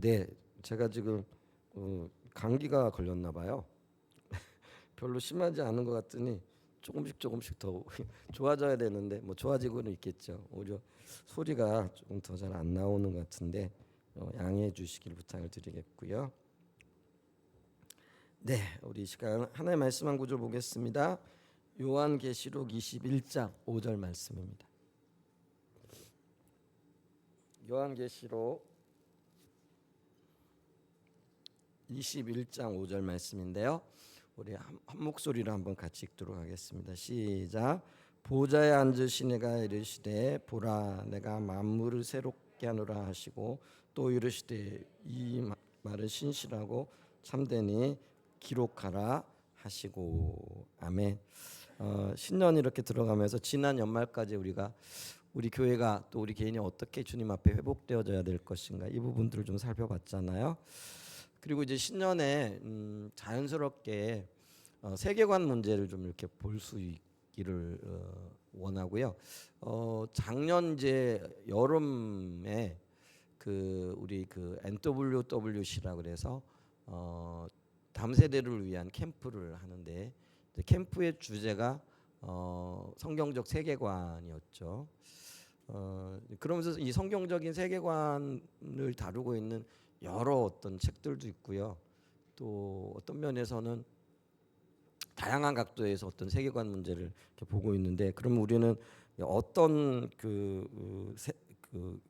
네, 제가 지금 감기가 걸렸나 봐요. 별로 심하지 않은 것 같더니 조금씩 더 좋아져야 되는데 뭐 좋아지고는 있겠죠. 오히려 소리가 조금 더 잘 안 나오는 것 같은데 양해해 주시길 부탁을 드리겠고요. 네, 우리 이 시간 하나의 말씀 한 구절 보겠습니다. 요한계시록 21장 5절 말씀입니다. 요한계시록 21장 5절 말씀인데요. 우리 한 목소리로 한번 같이 읽도록 하겠습니다. 시작. 보좌에 앉으신 이가 이르시되 보라 내가 만물을 새롭게 하노라 하시고 또 이르시되 이 말은 신실하고 참되니 기록하라 하시고 아멘. 신년 이렇게 들어가면서 지난 연말까지 우리 교회가 또 우리 개인이 어떻게 주님 앞에 회복되어져야 될 것인가 이 부분들을 좀 살펴봤잖아요. 그리고 이제 신년에 자연스럽게 세계관 문제를 좀 이렇게 볼 수 있기를 원하고요. 작년 이제 여름에 우리 NWWC라 그래서 다음 세대를 위한 캠프를 하는데 캠프의 주제가 성경적 세계관이었죠. 그러면서 이 성경적인 세계관을 다루고 있는 여러 어떤 책들도 있고요. 또 어떤 면에서는 다양한 각도에서 어떤 세계관 문제를 이렇게 보고 있는데, 그러면 우리는 어떤 그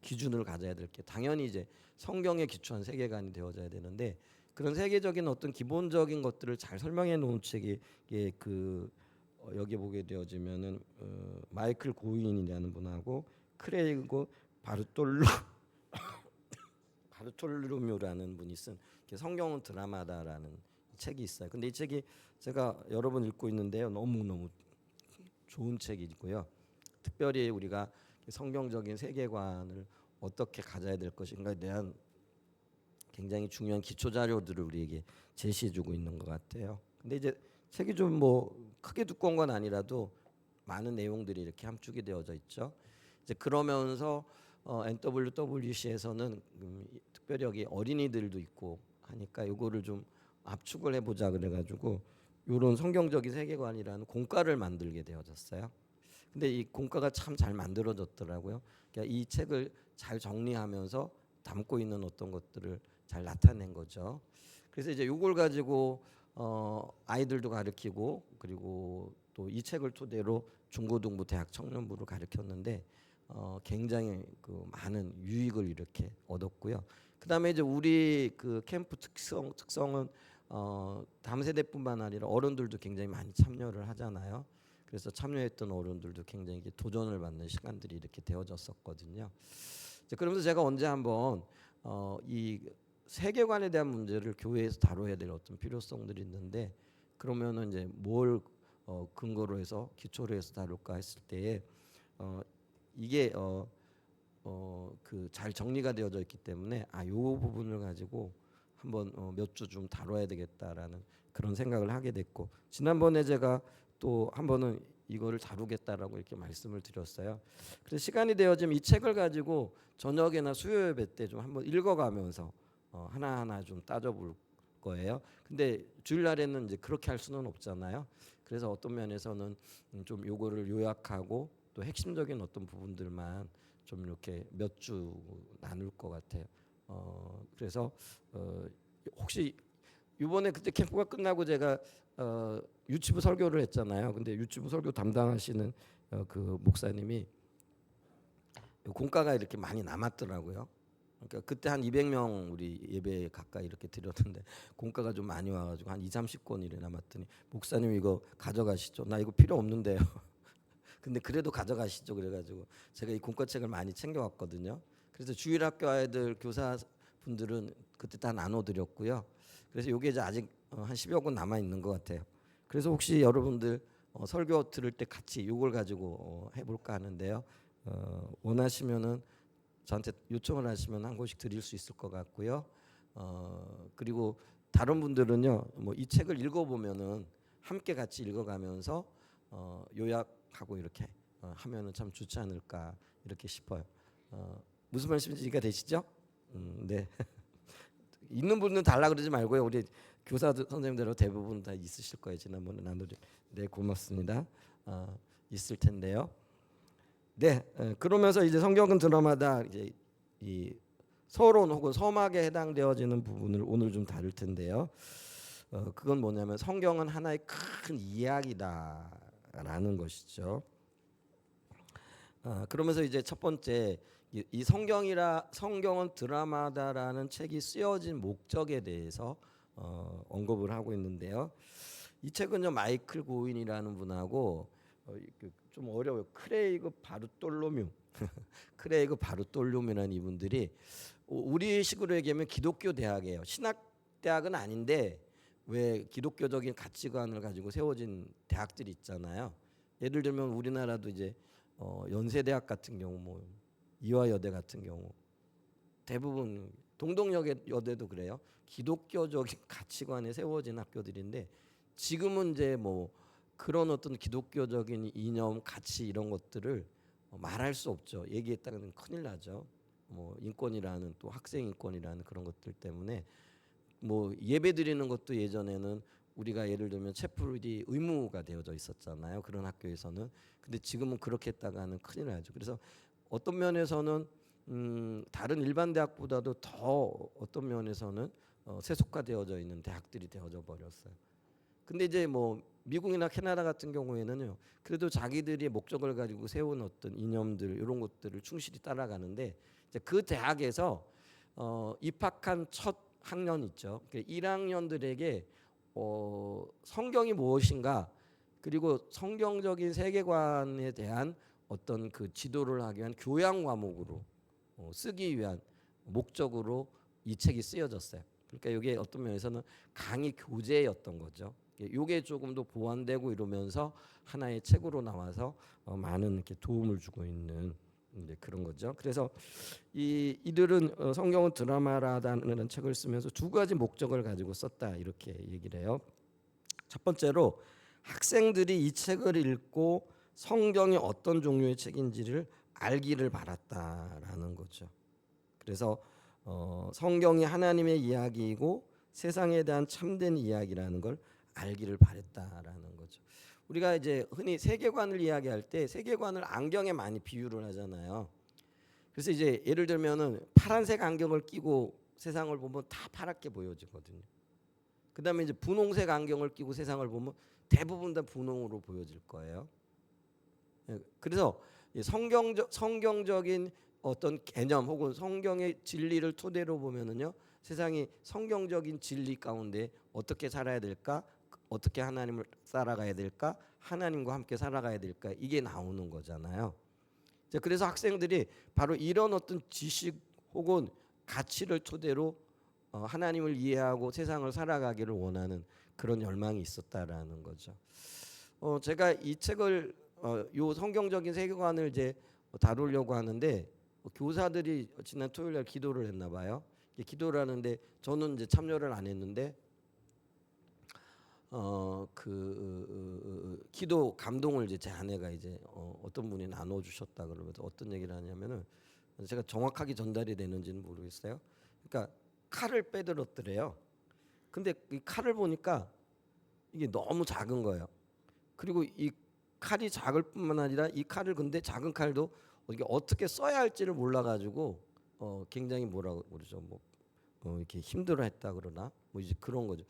기준을 가져야 될게 당연히 이제 성경에 기초한 세계관이 되어져야 되는데, 그런 세계적인 어떤 기본적인 것들을 잘 설명해 놓은 책이 여기 보게 되어지면은 마이클 고인이라는 분하고 크레이그 바르톨로뮤라는 분이 쓴 성경은 드라마다라는 책이 있어요. 근데 이 책이 제가 여러 번 읽고 있는데요. 너무 좋은 책이고요. 특별히 우리가 성경적인 세계관을 어떻게 가져야 될 것인가에 대한 굉장히 중요한 기초 자료들을 우리에게 제시해주고 있는 것 같아요. 근데 이제 책이 좀 뭐 크게 두꺼운 건 아니라도 많은 내용들이 이렇게 함축이 되어져 있죠. 이제 그러면서 NWWC에서는 특별히 여기 어린이들도 있고 하니까 이거를 좀 압축을 해보자 그래가지고 이런 성경적인 세계관이라는 공과를 만들게 되어졌어요. 근데 이 공과가 참 잘 만들어졌더라고요. 그러니까 이 책을 잘 정리하면서 담고 있는 어떤 것들을 잘 나타낸 거죠. 그래서 이제 이걸 가지고 아이들도 가르치고, 그리고 또 이 책을 토대로 중고등부, 대학 청년부를 가르쳤는데 굉장히 많은 유익을 이렇게 얻었고요. 그다음에 이제 우리 캠프 특성은 다음 세대뿐만 아니라 어른들도 굉장히 많이 참여를 하잖아요. 그래서 참여했던 어른들도 굉장히 도전을 받는 시간들이 이렇게 되어졌었거든요. 그러면서 제가 언제 한번 이 세계관에 대한 문제를 교회에서 다뤄야 될 어떤 필요성들이 있는데, 그러면은 이제 뭘 근거로 해서 기초로 해서 다룰까 했을 때에 이게 잘 정리가 되어져 있기 때문에 요 부분을 가지고 한번 몇 주 좀 다뤄야 되겠다라는 그런 생각을 하게 됐고, 지난번에 제가 또 한 번은 이거를 다루겠다라고 이렇게 말씀을 드렸어요. 그래서 시간이 되어지면 이 책을 가지고 저녁이나 수요 예배 때 좀 한번 읽어가면서 하나하나 좀 따져볼 거예요. 근데 주일날에는 이제 그렇게 할 수는 없잖아요. 그래서 어떤 면에서는 좀 요거를 요약하고 또 핵심적인 어떤 부분들만 좀 이렇게 몇 주 나눌 것 같아요. 그래서 혹시 이번에 그때 캠프가 끝나고 제가 유치부 설교를 했잖아요. 근데 유치부 설교 담당하시는 그 목사님이 공과가 이렇게 많이 남았더라고요. 그러니까 그때 한 200명 우리 예배 가까이 이렇게 드렸는데 공과가 좀 많이 와가지고 한 2, 30권 이래 남았더니 목사님 이거 가져가시죠. 나 이거 필요 없는데요. 근데 그래도 가져가시죠. 그래가지고 제가 이 공과책을 많이 챙겨왔거든요. 그래서 주일학교 아이들 교사분들은 그때 다 나눠드렸고요. 그래서 이게 이제 아직 한 10여 권 남아 있는 것 같아요. 그래서 혹시 여러분들 설교 들을 때 같이 이걸 가지고 해볼까 하는데요. 원하시면은 저한테 요청을 하시면 한 권씩 드릴 수 있을 것 같고요. 그리고 다른 분들은요, 뭐 이 책을 읽어보면은 함께 같이 읽어가면서 요약하고 이렇게 하면은 참 좋지 않을까 이렇게 싶어요. 무슨 말씀인지 이해가 되시죠? 네. 있는 분은 달라 그러지 말고요. 우리 교사 선생님들 대부분 다 있으실 거예요. 지난번에 나누리. 네, 고맙습니다. 있을 텐데요. 네, 그러면서 이제 성경은 드라마다 이제 이 서론 혹은 서막에 해당되어지는 부분을 오늘 좀 다룰 텐데요. 그건 뭐냐면 성경은 하나의 큰 이야기다라는 것이죠. 그러면서 이제 첫 번째 이 성경은 드라마다라는 책이 쓰여진 목적에 대해서 언급을 하고 있는데요. 이 책은요 마이클 고인이라는 분하고 좀 어려워요. 크레이그 바르톨로뮤 크레이그 바르톨로뮤라는 이분들이 우리 식으로 얘기하면 기독교 대학이에요. 신학 대학은 아닌데 왜 기독교적인 가치관을 가지고 세워진 대학들이 있잖아요. 예를 들면 우리나라도 이제 연세대학 같은 경우 뭐 이화여대 같은 경우 대부분 동덕여대도 그래요. 기독교적인 가치관에 세워진 학교들인데 지금은 이제 뭐 그런 어떤 기독교적인 이념, 가치 이런 것들을 말할 수 없죠. 얘기했다가는 큰일 나죠. 뭐 인권이라는 또 학생 인권이라는 그런 것들 때문에 뭐 예배 드리는 것도 예전에는 우리가 예를 들면 채플이 의무가 되어져 있었잖아요. 그런 학교에서는. 근데 지금은 그렇게 했다가는 큰일 나죠. 그래서 어떤 면에서는 다른 일반 대학보다도 더 어떤 면에서는 세속화되어져 있는 대학들이 되어져 버렸어요. 근데 이제 뭐 미국이나 캐나다 같은 경우에는요. 그래도 자기들이 목적을 가지고 세운 어떤 이념들 이런 것들을 충실히 따라가는데 이제 그 대학에서 입학한 첫 학년 있죠. 1학년들에게 성경이 무엇인가 그리고 성경적인 세계관에 대한 어떤 그 지도를 하기 위한 교양 과목으로 쓰기 위한 목적으로 이 책이 쓰여졌어요. 그러니까 이게 어떤 면에서는 강의 교재였던 거죠. 이게 조금 더 보완되고 이러면서 하나의 책으로 나와서 많은 이렇게 도움을 주고 있는 이제 그런 거죠. 그래서 이들은 성경은 드라마라는 책을 쓰면서 두 가지 목적을 가지고 썼다 이렇게 얘기를 해요. 첫 번째로 학생들이 이 책을 읽고 성경이 어떤 종류의 책인지를 알기를 바랐다라는 거죠. 그래서 성경이 하나님의 이야기이고 세상에 대한 참된 이야기라는 걸 알기를 바랬다라는 거죠. 우리가 이제 흔히 세계관을 이야기할 때 세계관을 안경에 많이 비유를 하잖아요. 그래서 이제 예를 들면은 파란색 안경을 끼고 세상을 보면 다 파랗게 보여지거든요. 그다음에 이제 분홍색 안경을 끼고 세상을 보면 대부분 다 분홍으로 보여질 거예요. 그래서 성경적인 어떤 개념 혹은 성경의 진리를 토대로 보면은요 세상이 성경적인 진리 가운데 어떻게 살아야 될까, 어떻게 하나님을 살아가야 될까, 하나님과 함께 살아가야 될까 이게 나오는 거잖아요. 그래서 학생들이 바로 이런 어떤 지식 혹은 가치를 토대로 하나님을 이해하고 세상을 살아가기를 원하는 그런 열망이 있었다라는 거죠. 제가 이 책을 요 성경적인 세계관을 이제 다루려고 하는데 교사들이 지난 토요일 날 기도를 했나 봐요. 기도를 하는데 저는 이제 참여를 안 했는데 기도 감동을 이제 제 아내가 이제 어떤 분이 나눠 주셨다 그러면서 어떤 얘기를 하냐면은 제가 정확하게 전달이 되는지는 모르겠어요. 그러니까 칼을 빼들었더래요. 근데 이 칼을 보니까 이게 너무 작은 거예요. 그리고 이 칼이 작을 뿐만 아니라 이 칼을 근데 작은 칼도 이게 어떻게 써야 할지를 몰라가지고 굉장히 뭐라고 그러죠, 뭐 이렇게 힘들어했다 그러나 뭐 이제 그런 거죠.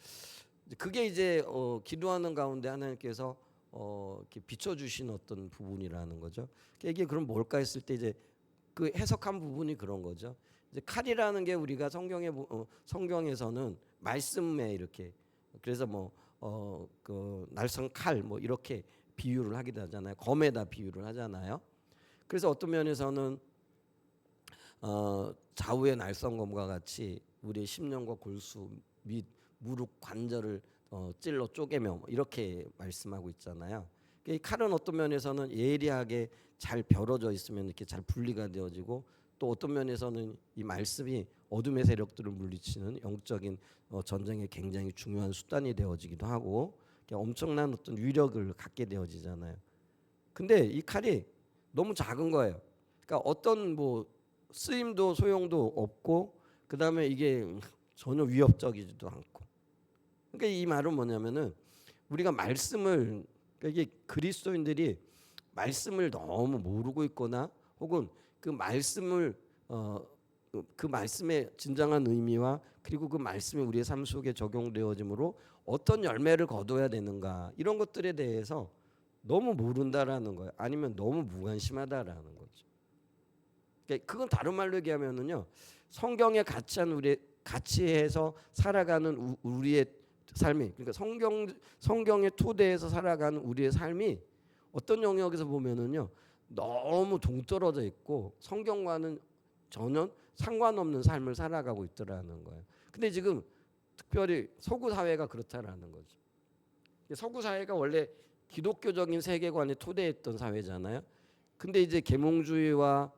그게 이제 기도하는 가운데 하나님께서 이렇게 비춰주신 어떤 부분이라는 거죠. 이게 그럼 뭘까 했을 때 이제 그 해석한 부분이 그런 거죠. 이제 칼이라는 게 우리가 성경에서는 말씀에 이렇게 그래서 그 날선 칼 뭐 이렇게 비유를 하기도 하잖아요. 검에다 비유를 하잖아요. 그래서 어떤 면에서는 좌우의 날선검과 같이 우리의 심령과 골수 및 무릎 관절을 찔러 쪼개며 이렇게 말씀하고 있잖아요. 이 칼은 어떤 면에서는 예리하게 잘 벼러져 있으면 이렇게 잘 분리가 되어지고 또 어떤 면에서는 이 말씀이 어둠의 세력들을 물리치는 영적인 전쟁에 굉장히 중요한 수단이 되어지기도 하고 엄청난 어떤 위력을 갖게 되어지잖아요. 근데 이 칼이 너무 작은 거예요. 그러니까 어떤 뭐 쓰임도 소용도 없고 그다음에 이게 전혀 위협적이지도 않고. 그러니까 이 말은 뭐냐면은 우리가 말씀을, 그러니까 이게 그리스도인들이 말씀을 너무 모르고 있거나 혹은 그 말씀을 그 말씀의 진정한 의미와 그리고 그 말씀이 우리의 삶 속에 적용되어짐으로 어떤 열매를 거둬야 되는가, 이런 것들에 대해서 너무 모른다라는 거예요. 아니면 너무 무관심하다라는 거죠. 그러니까 그건 다른 말로 얘기하면은요, 성경에 같이해서 살아가는 우리의 삶이, 그러니까 성경의 토대에서 살아가는 우리의 삶이 어떤 영역에서 보면은요 너무 동떨어져 있고 성경과는 전혀 상관없는 삶을 살아가고 있더라는 거예요. 근데 지금 특별히 서구 사회가 그렇다라는 거죠. 서구 사회가 원래 기독교적인 세계관에 토대했던 사회잖아요. 근데 이제 계몽주의와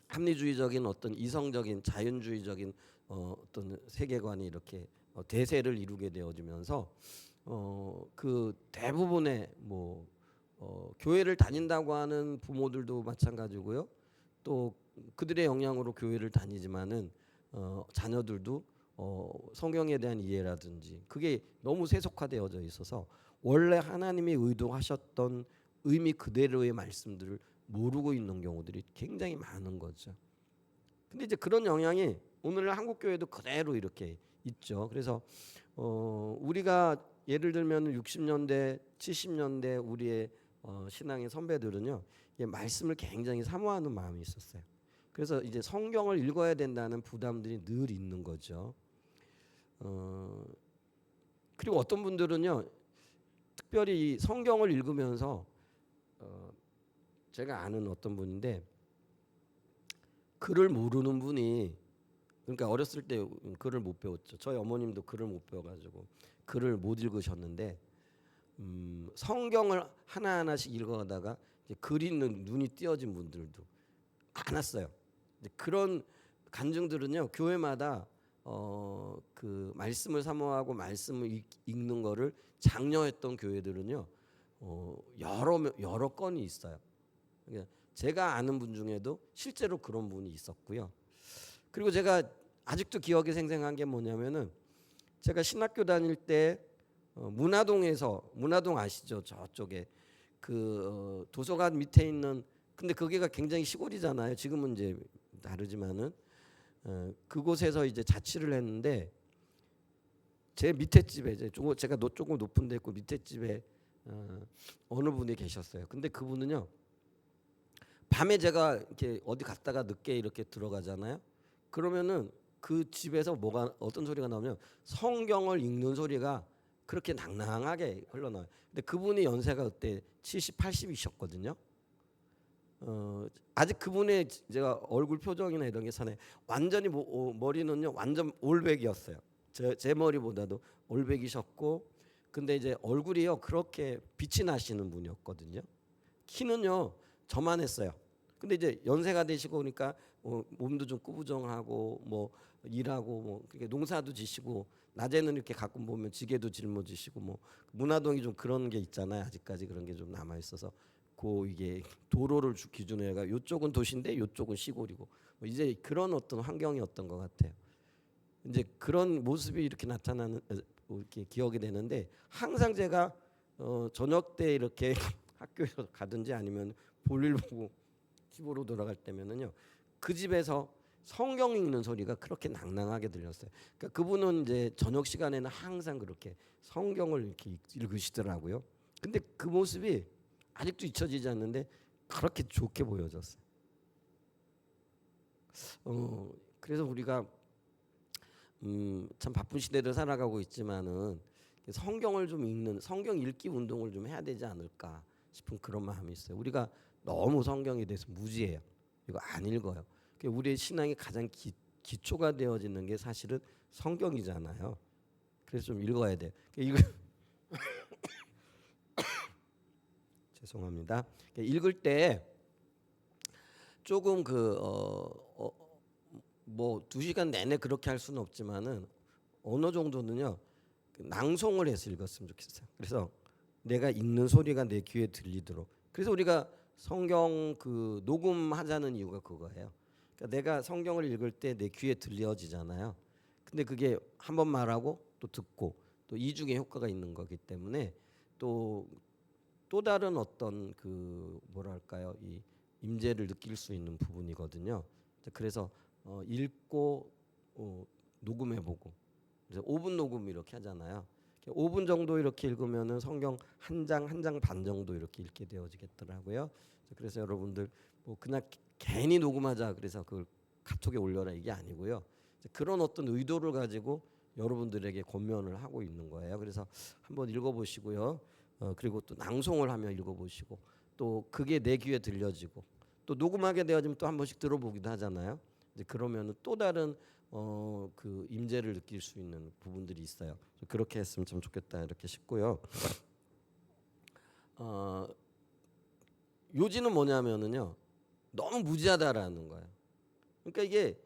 합리주의적인 어떤 이성적인 자연주의적인 어떤 세계관이 이렇게 대세를 이루게 되어지면서 그 대부분의 교회를 다닌다고 하는 부모들도 마찬가지고요. 또 그들의 영향으로 교회를 다니지만은 자녀들도 성경에 대한 이해라든지 그게 너무 세속화되어져 있어서 원래 하나님이 의도하셨던 의미 그대로의 말씀들을 모르고 있는 경우들이 굉장히 많은 거죠. 근데 이제 그런 영향이 오늘 한국 교회도 그대로 이렇게 있죠. 그래서 우리가 예를 들면 60년대, 70년대 우리의 신앙의 선배들은요, 말씀을 굉장히 사모하는 마음이 있었어요. 그래서 이제 성경을 읽어야 된다는 부담들이 늘 있는 거죠. 그리고 어떤 분들은요, 특별히 성경을 읽으면서 제가 아는 어떤 분인데 글을 모르는 분이, 그러니까 어렸을 때 글을 못 배웠죠. 저희 어머님도 글을 못 배워가지고 글을 못 읽으셨는데 성경을 하나하나씩 읽어가다가 이제 글 읽는 눈이 띄어진 분들도 많았어요. 그런 간증들은요, 교회마다 그 말씀을 사모하고 말씀을 읽는 거를 장려했던 교회들은요 여러 건이 있어요. 그러니까 제가 아는 분 중에도 실제로 그런 분이 있었고요. 그리고 제가 아직도 기억에 생생한 게 뭐냐면은 제가 신학교 다닐 때 문화동에서, 문화동 아시죠? 저쪽에 그 도서관 밑에 있는, 근데 거기가 굉장히 시골이잖아요. 지금은 이제 다르지만은 그곳에서 이제 자취를 했는데 제 밑에 집에 이제 제가 조금 높은 데 있고 밑에 집에 어느 분이 계셨어요. 근데 그분은요, 밤에 제가 이렇게 어디 갔다가 늦게 이렇게 들어가잖아요. 그러면은 그 집에서 뭐가 어떤 소리가 나오면 성경을 읽는 소리가 그렇게 낭낭하게 흘러나와요. 근데 그분이 연세가 그때 70, 80이셨거든요. 아직 그분의 제가 얼굴 표정이나 이런 게 전에 완전히 머리는요 완전 올백이었어요. 제 머리보다도 올백이셨고, 근데 이제 얼굴이요 그렇게 빛이 나시는 분이었거든요. 키는요 저만 했어요. 근데 이제 연세가 되시고 그러니까 몸도 좀 꾸부정하고 뭐 일하고 뭐 그렇게 농사도 지시고 낮에는 이렇게 가끔 보면 지게도 짊어지시고 뭐 문화동이 좀 그런 게 있잖아요. 아직까지 그런 게 좀 남아 있어서 이게 도로를 기준으로 해가 요쪽은 도시인데 요쪽은 시골이고 뭐 이제 그런 어떤 환경이었던 것 같아요. 이제 그런 모습이 이렇게 나타나는 이렇게 기억이 되는데 항상 제가 저녁 때 이렇게 학교에서 가든지 아니면 볼일 보고 집으로 돌아갈 때면은요 그 집에서 성경 읽는 소리가 그렇게 낭낭하게 들렸어요. 그러니까 그분은 이제 저녁 시간에는 항상 그렇게 성경을 이렇게 읽으시더라고요. 근데 그 모습이 아직도 잊혀지지 않는데 그렇게 좋게 보여졌어요. 그래서 우리가 참 바쁜 시대를 살아가고 있지만은 성경을 좀 읽는, 성경 읽기 운동을 좀 해야 되지 않을까 싶은 그런 마음이 있어요. 우리가 너무 성경에 대해서 무지해요. 이거 안 읽어요. 우리의 신앙이 가장 기초가 되어지는 게 사실은 성경이잖아요. 그래서 좀 읽어야 돼. 죄송합니다. 읽을 때 조금 뭐 2시간 내내 그렇게 할 수는 없지만은 어느 정도는요 낭송을 해서 읽었으면 좋겠어요. 그래서 내가 읽는 소리가 내 귀에 들리도록. 그래서 우리가 성경 그 녹음하자는 이유가 그거예요. 그러니까 내가 성경을 읽을 때 내 귀에 들려지잖아요. 근데 그게 한 번 말하고 또 듣고 또 이중의 효과가 있는 거기 때문에 또 다른 어떤 그 뭐랄까요, 이 임재를 느낄 수 있는 부분이거든요. 그래서 읽고 녹음해보고, 그래서 5분 녹음 이렇게 하잖아요. 5분 정도 이렇게 읽으면은 성경 한 장 한 장 반 정도 이렇게 읽게 되어지겠더라고요. 그래서 여러분들 뭐 그냥 괜히 녹음하자 그래서 그걸 카톡에 올려라 이게 아니고요. 그런 어떤 의도를 가지고 여러분들에게 권면을 하고 있는 거예요. 그래서 한번 읽어보시고요. 그리고 또 낭송을 하며 읽어보시고, 또 그게 내 귀에 들려지고, 또 녹음하게 되어지면 또 한 번씩 들어보기도 하잖아요. 이제 그러면은 또 다른 그 임재를 느낄 수 있는 부분들이 있어요. 그렇게 했으면 참 좋겠다 이렇게 싶고요. 요지는 뭐냐면은요, 너무 무지하다라는 거예요. 그러니까 이게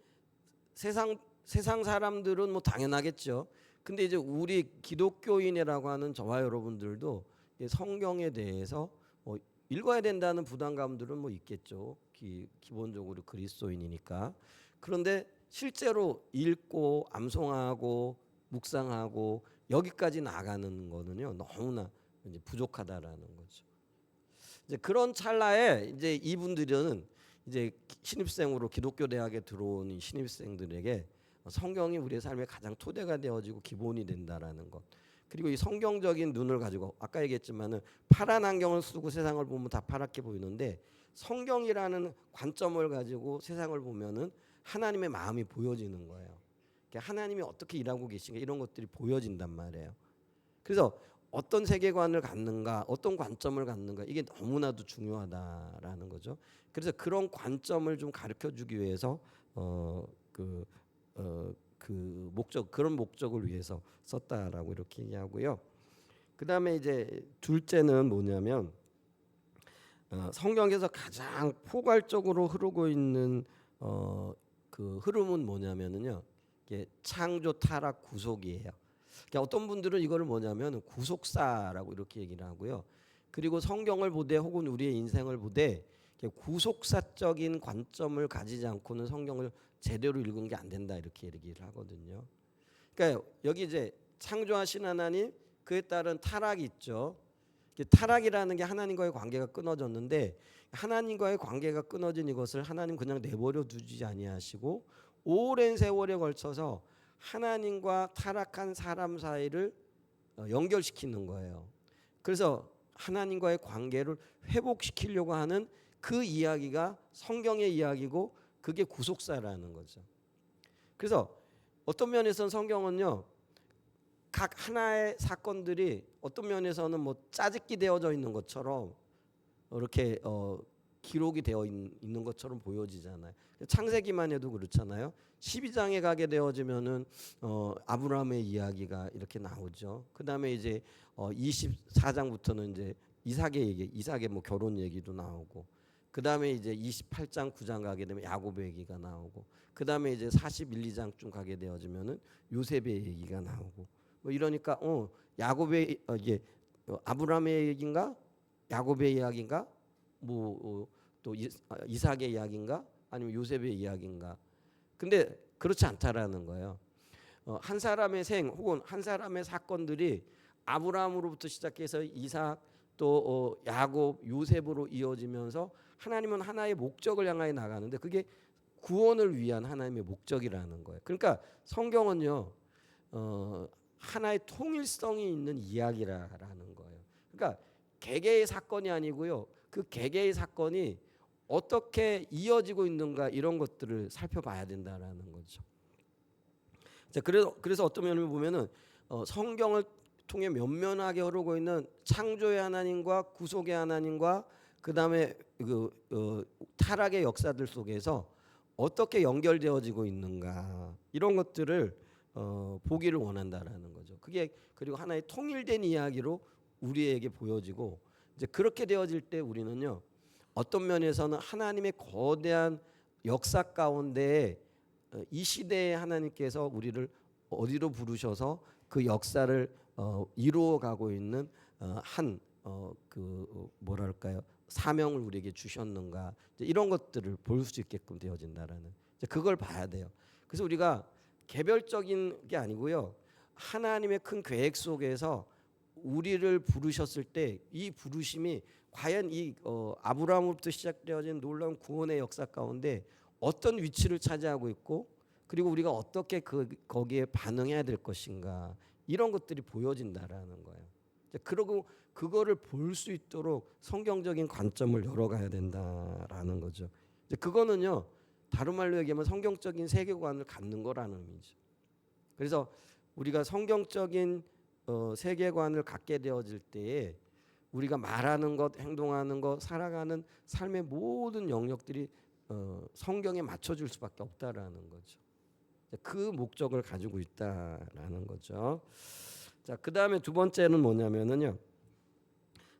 세상 사람들은 뭐 당연하겠죠. 근데 이제 우리 기독교인이라고 하는 저와 여러분들도 성경에 대해서 읽어야 된다는 부담감들은 뭐 있겠죠. 기본적으로 그리스도인이니까. 그런데 실제로 읽고 암송하고 묵상하고 여기까지 나가는 거는요, 너무나 이제 부족하다라는 거죠. 이제 그런 찰나에 이제 이분들은 이제 신입생으로 기독교 대학에 들어온 이 신입생들에게 성경이 우리의 삶에 가장 토대가 되어지고 기본이 된다라는 것. 그리고 이 성경적인 눈을 가지고, 아까 얘기했지만은 파란 안경을 쓰고 세상을 보면 다 파랗게 보이는데, 성경이라는 관점을 가지고 세상을 보면은 하나님의 마음이 보여지는 거예요. 그러니까 하나님이 어떻게 일하고 계신가 이런 것들이 보여진단 말이에요. 그래서 어떤 세계관을 갖는가, 어떤 관점을 갖는가, 이게 너무나도 중요하다라는 거죠. 그래서 그런 관점을 좀 가르쳐 주기 위해서 그 목적, 그런 목적을 위해서 썼다라고 이렇게 얘기하고요. 그다음에 이제 둘째는 뭐냐면 성경에서 가장 포괄적으로 흐르고 있는 그 흐름은 뭐냐면은요, 이게 창조, 타락, 구속이에요. 그러니까 어떤 분들은 이거를 뭐냐면 구속사라고 이렇게 얘기를 하고요. 그리고 성경을 보되 혹은 우리의 인생을 보되 구속사적인 관점을 가지지 않고는 성경을 제대로 읽은 게 안 된다 이렇게 얘기를 하거든요. 그러니까 여기 이제 창조하신 하나님, 그에 따른 타락이 있죠. 타락이라는 게 하나님과의 관계가 끊어졌는데, 하나님과의 관계가 끊어진 이것을 하나님 그냥 내버려 두지 아니하시고 오랜 세월에 걸쳐서 하나님과 타락한 사람 사이를 연결시키는 거예요. 그래서 하나님과의 관계를 회복시키려고 하는 그 이야기가 성경의 이야기고, 그게 구속사라는 거죠. 그래서 어떤 면에서는 성경은요, 각 하나의 사건들이 어떤 면에서는 뭐 짜집기 되어져 있는 것처럼 이렇게 기록이 되어 있는 것처럼 보여지잖아요. 창세기만 해도 그렇잖아요. 12장에 가게 되어지면은 아브라함의 이야기가 이렇게 나오죠. 그다음에 이제 24장부터는 이제 이삭의 뭐 결혼 얘기도 나오고, 그다음에 이제 28장 9장 가게 되면 야곱의 얘기가 나오고, 그다음에 이제 41, 2장쯤 가게 되어지면은 요셉의 얘기가 나오고, 뭐 이러니까 야곱의 이게 아브라함의 얘기인가, 야곱의 이야기인가, 뭐 또 이삭의 이야기인가, 아니면 요셉의 이야기인가. 근데 그렇지 않다라는 거예요. 한 사람의 혹은 한 사람의 사건들이 아브라함으로부터 시작해서 이삭, 또 야곱, 요셉으로 이어지면서 하나님은 하나의 목적을 향하여 나가는데, 그게 구원을 위한 하나님의 목적이라는 거예요. 그러니까 성경은요, 하나의 통일성이 있는 이야기라는 거예요. 그러니까 개개의 사건이 아니고요, 그 개개의 사건이 어떻게 이어지고 있는가, 이런 것들을 살펴봐야 된다라는 거죠. 자, 그래서 어떤 면을 보면은 성경을 통해 면면하게 흐르고 있는 창조의 하나님과 구속의 하나님과 그다음에 타락의 역사들 속에서 어떻게 연결되어지고 있는가, 이런 것들을 보기를 원한다라는 거죠. 그게 그리고 하나의 통일된 이야기로 우리에게 보여지고, 이제 그렇게 되어질 때 우리는요, 어떤 면에서는 하나님의 거대한 역사 가운데 이 시대에 하나님께서 우리를 어디로 부르셔서 그 역사를 이루어가고 있는 그 뭐랄까요, 사명을 우리에게 주셨는가, 이런 것들을 볼 수 있게끔 되어진다라는, 그걸 봐야 돼요. 그래서 우리가 개별적인 게 아니고요. 하나님의 큰 계획 속에서 우리를 부르셨을 때 이 부르심이 과연 이 아브라함으로부터 시작되어진 놀라운 구원의 역사 가운데 어떤 위치를 차지하고 있고 그리고 우리가 어떻게 거기에 반응해야 될 것인가 이런 것들이 보여진다라는 거예요. 그러고 그거를 볼 수 있도록 성경적인 관점을 열어가야 된다라는 거죠. 그거는요 다른 말로 얘기하면 성경적인 세계관을 갖는 거라는 의미죠. 그래서 우리가 성경적인 세계관을 갖게 되어질 때에 우리가 말하는 것, 행동하는 것, 살아가는 삶의 모든 영역들이 성경에 맞춰줄 수밖에 없다라는 거죠. 그 목적을 가지고 있다라는 거죠. 자, 그 다음에 두 번째는 뭐냐면은요.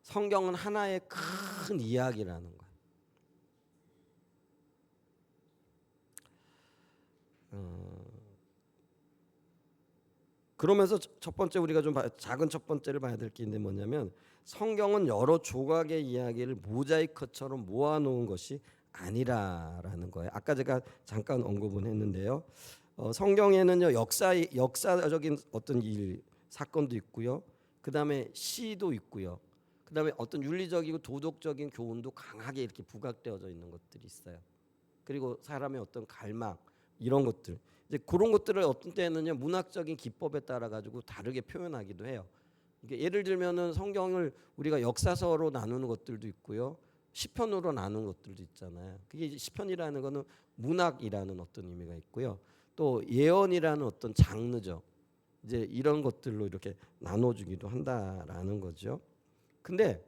성경은 하나의 큰 이야기라는 거예요. 그러면서 첫 번째 우리가 좀 작은 첫 번째를 봐야 될 게 있는데 뭐냐면 성경은 여러 조각의 이야기를 모자이크처럼 모아놓은 것이 아니라라는 거예요. 아까 제가 잠깐 언급은 했는데요. 성경에는요 역사적인 어떤 일 사건도 있고요. 그 다음에 시도 있고요. 그 다음에 어떤 윤리적이고 도덕적인 교훈도 강하게 이렇게 부각되어져 있는 것들이 있어요. 그리고 사람의 어떤 갈망 이런 것들 이제 그런 것들을 어떤 때는요 문학적인 기법에 따라 가지고 다르게 표현하기도 해요. 이게 예를 들면은 성경을 우리가 역사서로 나누는 것들도 있고요, 시편으로 나누는 것들도 있잖아요. 그게 이제 시편이라는 거는 문학이라는 어떤 의미가 있고요, 또 예언이라는 어떤 장르죠. 이제 이런 것들로 이렇게 나눠주기도 한다라는 거죠. 근데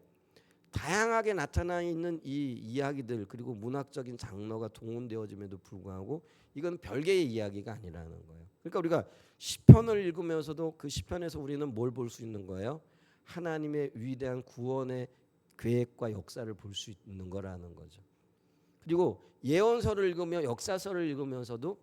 다양하게 나타나 있는 이 이야기들 그리고 문학적인 장르가 동원되어짐에도 불구하고 이건 별개의 이야기가 아니라는 거예요. 그러니까 우리가 시편을 읽으면서도 그 시편에서 우리는 뭘 볼 수 있는 거예요? 하나님의 위대한 구원의 계획과 역사를 볼 수 있는 거라는 거죠. 그리고 예언서를 읽으며 역사서를 읽으면서도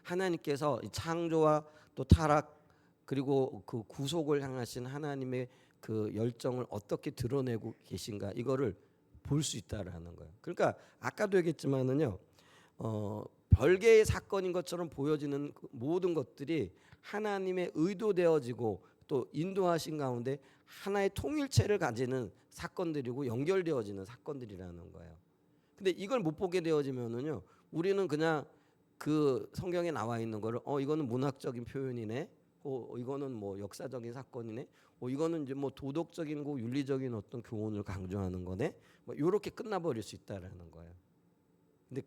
하나님께서 창조와 또 타락 그리고 그 구속을 향하신 하나님의 그 열정을 어떻게 드러내고 계신가 이거를 볼 수 있다라는 거예요. 그러니까 아까도 얘기했지만은요, 별개의 사건인 것처럼 보여지는 모든 것들이 하나님의 의도되어지고 또 인도하신 가운데 하나의 통일체를 가지는 사건들이고 연결되어지는 사건들이라는 거예요. 근데 이걸 못 보게 되어지면은요, 우리는 그냥 그 성경에 나와 있는 거를 이거는 문학적인 표현이네, 이거는 뭐 역사적인 사건이네, 이거는 이제 뭐 도덕적인 거 윤리적인 어떤 교훈을 강조하는 거네, 뭐 이렇게 끝나버릴 수 있다라는 거예요. 근데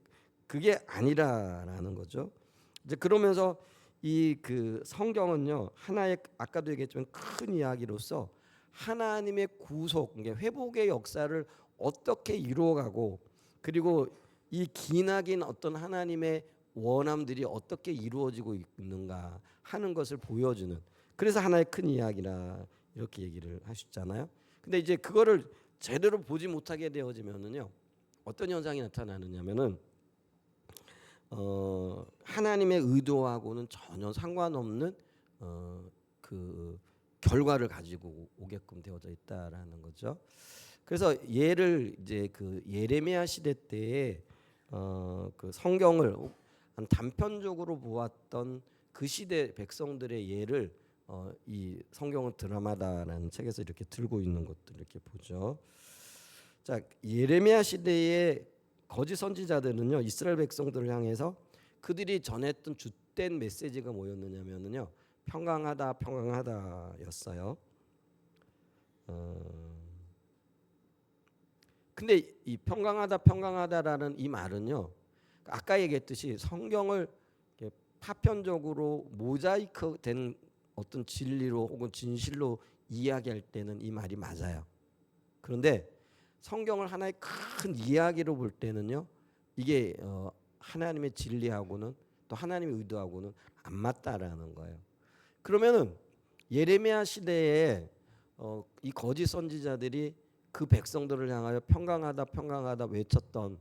그게 아니라라는 거죠. 이제 그러면서 이 그 성경은요 하나의 아까도 얘기했지만 큰 이야기로서 하나님의 구속, 그러니까 회복의 역사를 어떻게 이루어가고 그리고 이 기나긴 어떤 하나님의 원함들이 어떻게 이루어지고 있는가 하는 것을 보여주는, 그래서 하나의 큰 이야기라 이렇게 얘기를 하셨잖아요. 근데 이제 그거를 제대로 보지 못하게 되어지면은요 어떤 현상이 나타나느냐면은 하나님의 의도하고는 전혀 상관없는 그 결과를 가지고 오게끔 되어져 있다라는 거죠. 그래서 예를 이제 그 예레미야 시대 때에 그 성경을 한 단편적으로 보았던 그 시대 백성들의 예를 이 성경은 드라마다라는 책에서 이렇게 들고 있는 것들 이렇게 보죠. 자, 예레미야 시대의 거짓 선지자들은요 이스라엘 백성들을 향해서 그들이 전했던 주된 메시지가 뭐였느냐면요 평강하다 평강하다였어요. 근데 이 평강하다 평강하다라는 이 말은요 아까 얘기했듯이 성경을 파편적으로 모자이크된 어떤 진리로 혹은 진실로 이야기할 때는 이 말이 맞아요. 그런데 성경을 하나의 큰 이야기로 볼 때는요 이게 하나님의 진리하고는 또 하나님의 의도하고는 안 맞다라는 거예요. 그러면은 예레미야 시대에 이 거짓 선지자들이 그 백성들을 향하여 평강하다 평강하다 외쳤던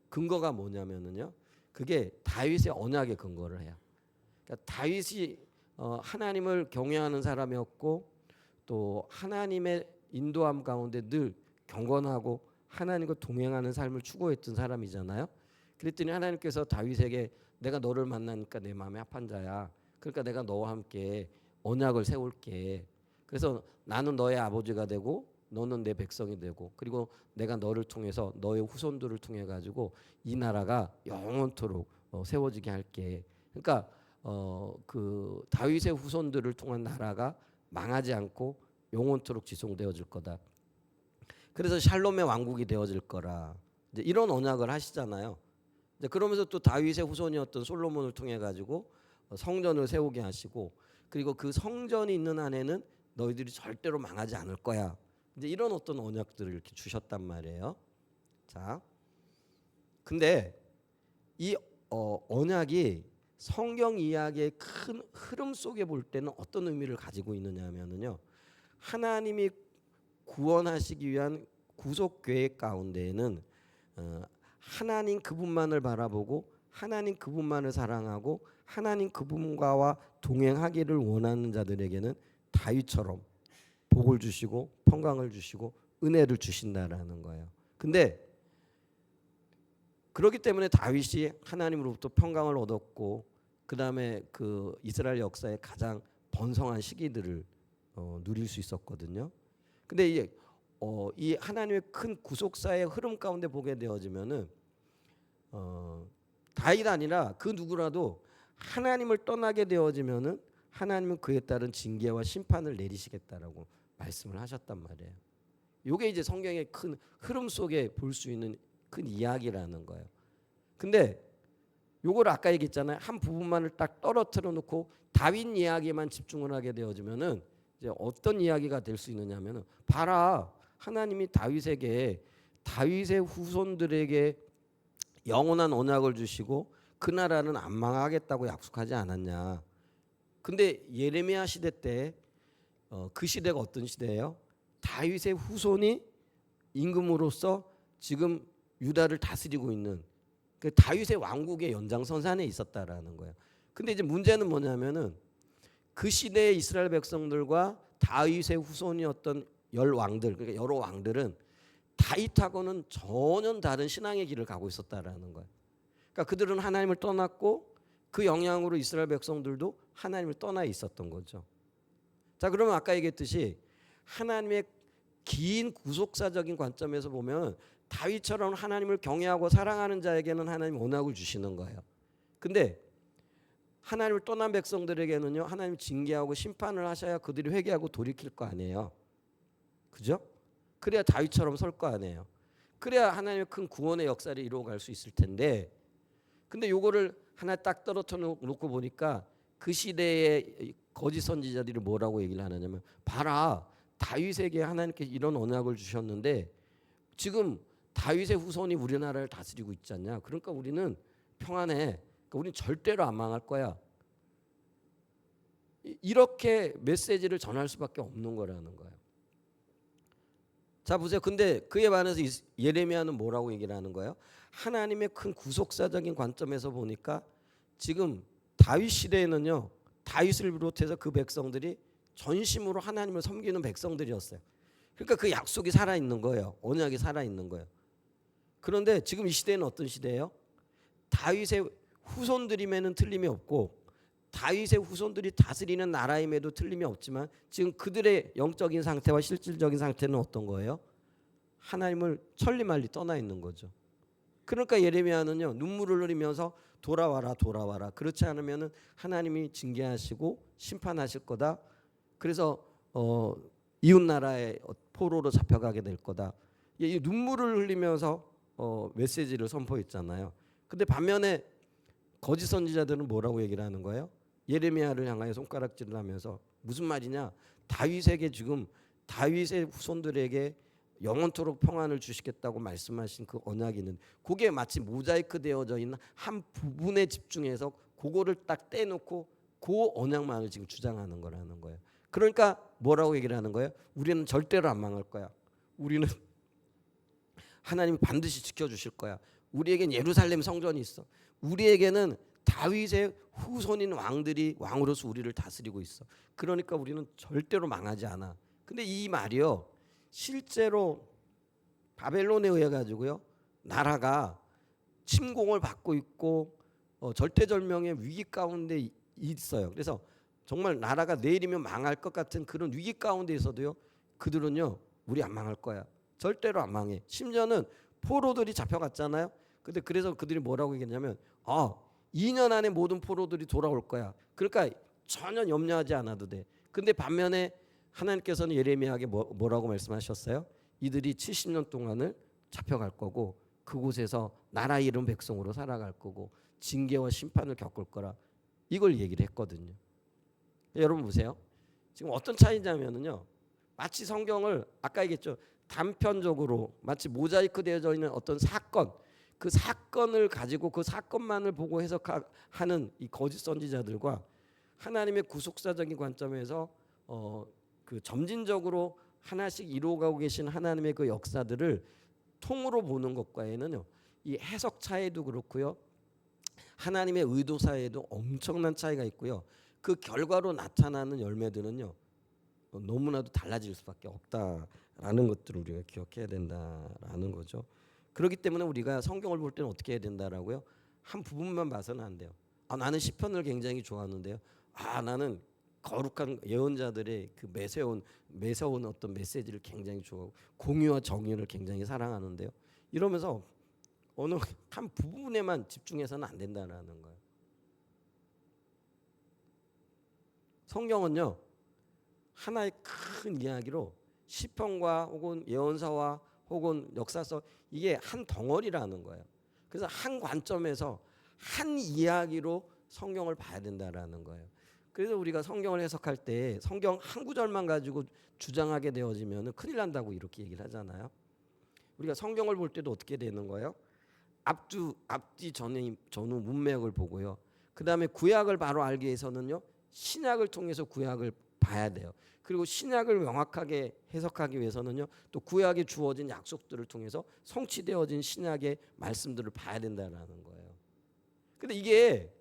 근거가 뭐냐면은요 그게 다윗의 언약에 근거를 해요. 그러니까 다윗이 하나님을 경외하는 사람이었고 또 하나님의 인도함 가운데 늘 경건하고 하나님과 동행하는 삶을 추구했던 사람이잖아요. 그랬더니 하나님께서 다윗에게 내가 너를 만나니까 내 마음에 합한 자야. 그러니까 내가 너와 함께 언약을 세울게. 그래서 나는 너의 아버지가 되고 너는 내 백성이 되고 그리고 내가 너를 통해서 너의 후손들을 통해 가지고 이 나라가 영원토록 세워지게 할게. 그러니까 그 다윗의 후손들을 통한 나라가 망하지 않고 영원토록 지속되어질 거다. 그래서 샬롬의 왕국이 되어질 거라. 이제 이런 언약을 하시잖아요. 이제 그러면서 또 다윗의 후손이었던 솔로몬을 통해 가지고 성전을 세우게 하시고 그리고 그 성전이 있는 안에는 너희들이 절대로 망하지 않을 거야. 이제 이런 어떤 언약들을 이렇게 주셨단 말이에요. 자, 근데 이 언약이 성경 이야기의 큰 흐름 속에 볼 때는 어떤 의미를 가지고 있느냐면요. 하나님이 구원하시기 위한 구속 계획 가운데에는 하나님 그분만을 바라보고 하나님 그분만을 사랑하고 하나님 그분과와 동행하기를 원하는 자들에게는 다윗처럼 복을 주시고 평강을 주시고 은혜를 주신다라는 거예요. 근데 그렇기 때문에 다윗이 하나님으로부터 평강을 얻었고 그 다음에 그 이스라엘 역사의 가장 번성한 시기들을 누릴 수 있었거든요. 근데 이 하나님의 큰 구속사의 흐름 가운데 보게 되어지면은 다윗 아니라 그 누구라도 하나님을 떠나게 되어지면은 하나님은 그에 따른 징계와 심판을 내리시겠다라고 말씀을 하셨단 말이에요. 이게 이제 성경의 큰 흐름 속에 볼 수 있는 큰 이야기라는 거예요. 근데 요걸 아까 얘기했잖아요. 한 부분만을 딱 떨어뜨려 놓고 다윗 이야기에만 집중을 하게 되어지면은 이제 어떤 이야기가 될 수 있느냐면은 봐라 하나님이 다윗에게 다윗의 후손들에게 영원한 언약을 주시고 그 나라는 안 망하겠다고 약속하지 않았냐. 근데 예레미야 시대 때 그 시대가 어떤 시대예요? 다윗의 후손이 임금으로서 지금 유다를 다스리고 있는 그 다윗의 왕국의 연장선상에 있었다라는 거예요. 근데 이제 문제는 뭐냐면은 그 시대의 이스라엘 백성들과 다윗의 후손이었던 열 왕들, 그러니까 여러 왕들은 다윗하고는 전혀 다른 신앙의 길을 가고 있었다라는 거예요. 그러니까 그들은 하나님을 떠났고 그 영향으로 이스라엘 백성들도 하나님을 떠나 있었던 거죠. 자, 그러면 아까 얘기했듯이 하나님의 긴 구속사적인 관점에서 보면 다윗처럼 하나님을 경외하고 사랑하는 자에게는 하나님 언약을 주시는 거예요. 근데 하나님을 떠난 백성들에게는요, 하나님 징계하고 심판을 하셔야 그들이 회개하고 돌이킬 거 아니에요. 그죠? 그래야 다윗처럼 설 거 아니에요. 그래야 하나님의 큰 구원의 역사를 이루어갈 수 있을 텐데, 근데 요거를 하나 딱 떨어뜨려 놓고 보니까 그 시대의 거짓 선지자들이 뭐라고 얘기를 하느냐면, 봐라 다윗에게 하나님께서 이런 언약을 주셨는데 지금 다윗의 후손이 우리나라를 다스리고 있지 않냐. 그러니까 우리는 평안해. 그러니까 우리는 절대로 안 망할 거야. 이렇게 메시지를 전할 수밖에 없는 거라는 거예요. 자 보세요. 근데 그에 반해서 예레미야는 뭐라고 얘기를 하는 거예요? 하나님의 큰 구속사적인 관점에서 보니까 지금 다윗 시대에는요, 다윗을 비롯해서 그 백성들이 전심으로 하나님을 섬기는 백성들이었어요. 그러니까 그 약속이 살아있는 거예요. 언약이 살아있는 거예요. 그런데 지금 이 시대는 어떤 시대예요? 다윗의 후손들임에는 틀림이 없고 다윗의 후손들이 다스리는 나라임에도 틀림이 없지만 지금 그들의 영적인 상태와 실질적인 상태는 어떤 거예요? 하나님을 천리말리 떠나 있는 거죠. 그러니까 예레미야는요, 눈물을 흘리면서 돌아와라 돌아와라. 그렇지 않으면 하나님이 징계하시고 심판하실 거다. 그래서 이웃 나라의 포로로 잡혀가게 될 거다. 이 눈물을 흘리면서 메시지를 선포했잖아요. 근데 반면에 거짓 선지자들은 뭐라고 얘기를 하는 거예요? 예레미야를 향하여 손가락질을 하면서 무슨 말이냐? 다윗에게 지금 다윗의 후손들에게 영원토록 평안을 주시겠다고 말씀하신 그 언약이 있는, 그게 마치 모자이크 되어져 있는 한 부분에 집중해서 그거를 딱 떼놓고 그 언약만을 지금 주장하는 거라는 거예요. 그러니까 뭐라고 얘기를 하는 거예요? 우리는 절대로 안 망할 거야. 우리는 하나님이 반드시 지켜주실 거야. 우리에겐 예루살렘 성전이 있어. 우리에게는 다윗의 후손인 왕들이 왕으로서 우리를 다스리고 있어. 그러니까 우리는 절대로 망하지 않아. 근데 이 말이요, 실제로 바벨론에 의해 가지고요, 나라가 침공을 받고 있고 절대절명의 위기 가운데 있어요. 그래서 정말 나라가 내일이면 망할 것 같은 그런 위기 가운데 있어도요, 그들은요, 우리 안 망할 거야. 절대로 안 망해. 심지어는 포로들이 잡혀갔잖아요. 근데 그래서 그들이 뭐라고 얘기했냐면 2년 안에 모든 포로들이 돌아올 거야. 그러니까 전혀 염려하지 않아도 돼. 근데 반면에 하나님께서는 예레미야에게 뭐라고 말씀하셨어요? 이들이 70년 동안을 잡혀갈 거고 그곳에서 나라 이름 백성으로 살아갈 거고 징계와 심판을 겪을 거라, 이걸 얘기를 했거든요. 여러분 보세요. 지금 어떤 차이냐면요, 마치 성경을 아까 얘기했죠. 단편적으로 마치 모자이크 되어져 있는 어떤 사건, 그 사건을 가지고 그 사건만을 보고 해석하는 이 거짓 선지자들과 하나님의 구속사적인 관점에서 그 점진적으로 하나씩 이루어가고 계신 하나님의 그 역사들을 통으로 보는 것과에는요, 이 해석 차이도 그렇고요, 하나님의 의도 사이에도 엄청난 차이가 있고요. 그 결과로 나타나는 열매들은요, 너무나도 달라질 수밖에 없다라는 것들을 우리가 기억해야 된다라는 거죠. 그렇기 때문에 우리가 성경을 볼 때는 어떻게 해야 된다라고요? 한 부분만 봐서는 안 돼요. 나는 시편을 굉장히 좋아하는데요. 나는 거룩한 예언자들의 그 매서운 어떤 메시지를 굉장히 좋아하고 공의와 정의를 굉장히 사랑하는데요. 이러면서 어느 한 부분에만 집중해서는 안 된다라는 거예요. 성경은요, 하나의 큰 이야기로 시편과 혹은 예언서와 혹은 역사서, 이게 한 덩어리라는 거예요. 그래서 한 관점에서 한 이야기로 성경을 봐야 된다라는 거예요. 그래서 우리가 성경을 해석할 때 성경 한 구절만 가지고 주장하게 되어지면 큰일 난다고 이렇게 얘기를 하잖아요. 우리가 성경을 볼 때도 어떻게 되는 거예요? 앞뒤 전후 문맥을 보고요. 그 다음에 구약을 바로 알기 위해서는요, 신약을 통해서 구약을 봐야 돼요. 그리고 신약을 명확하게 해석하기 위해서는요, 또 구약에 주어진 약속들을 통해서 성취되어진 신약의 말씀들을 봐야 된다는 거예요. 근데 이게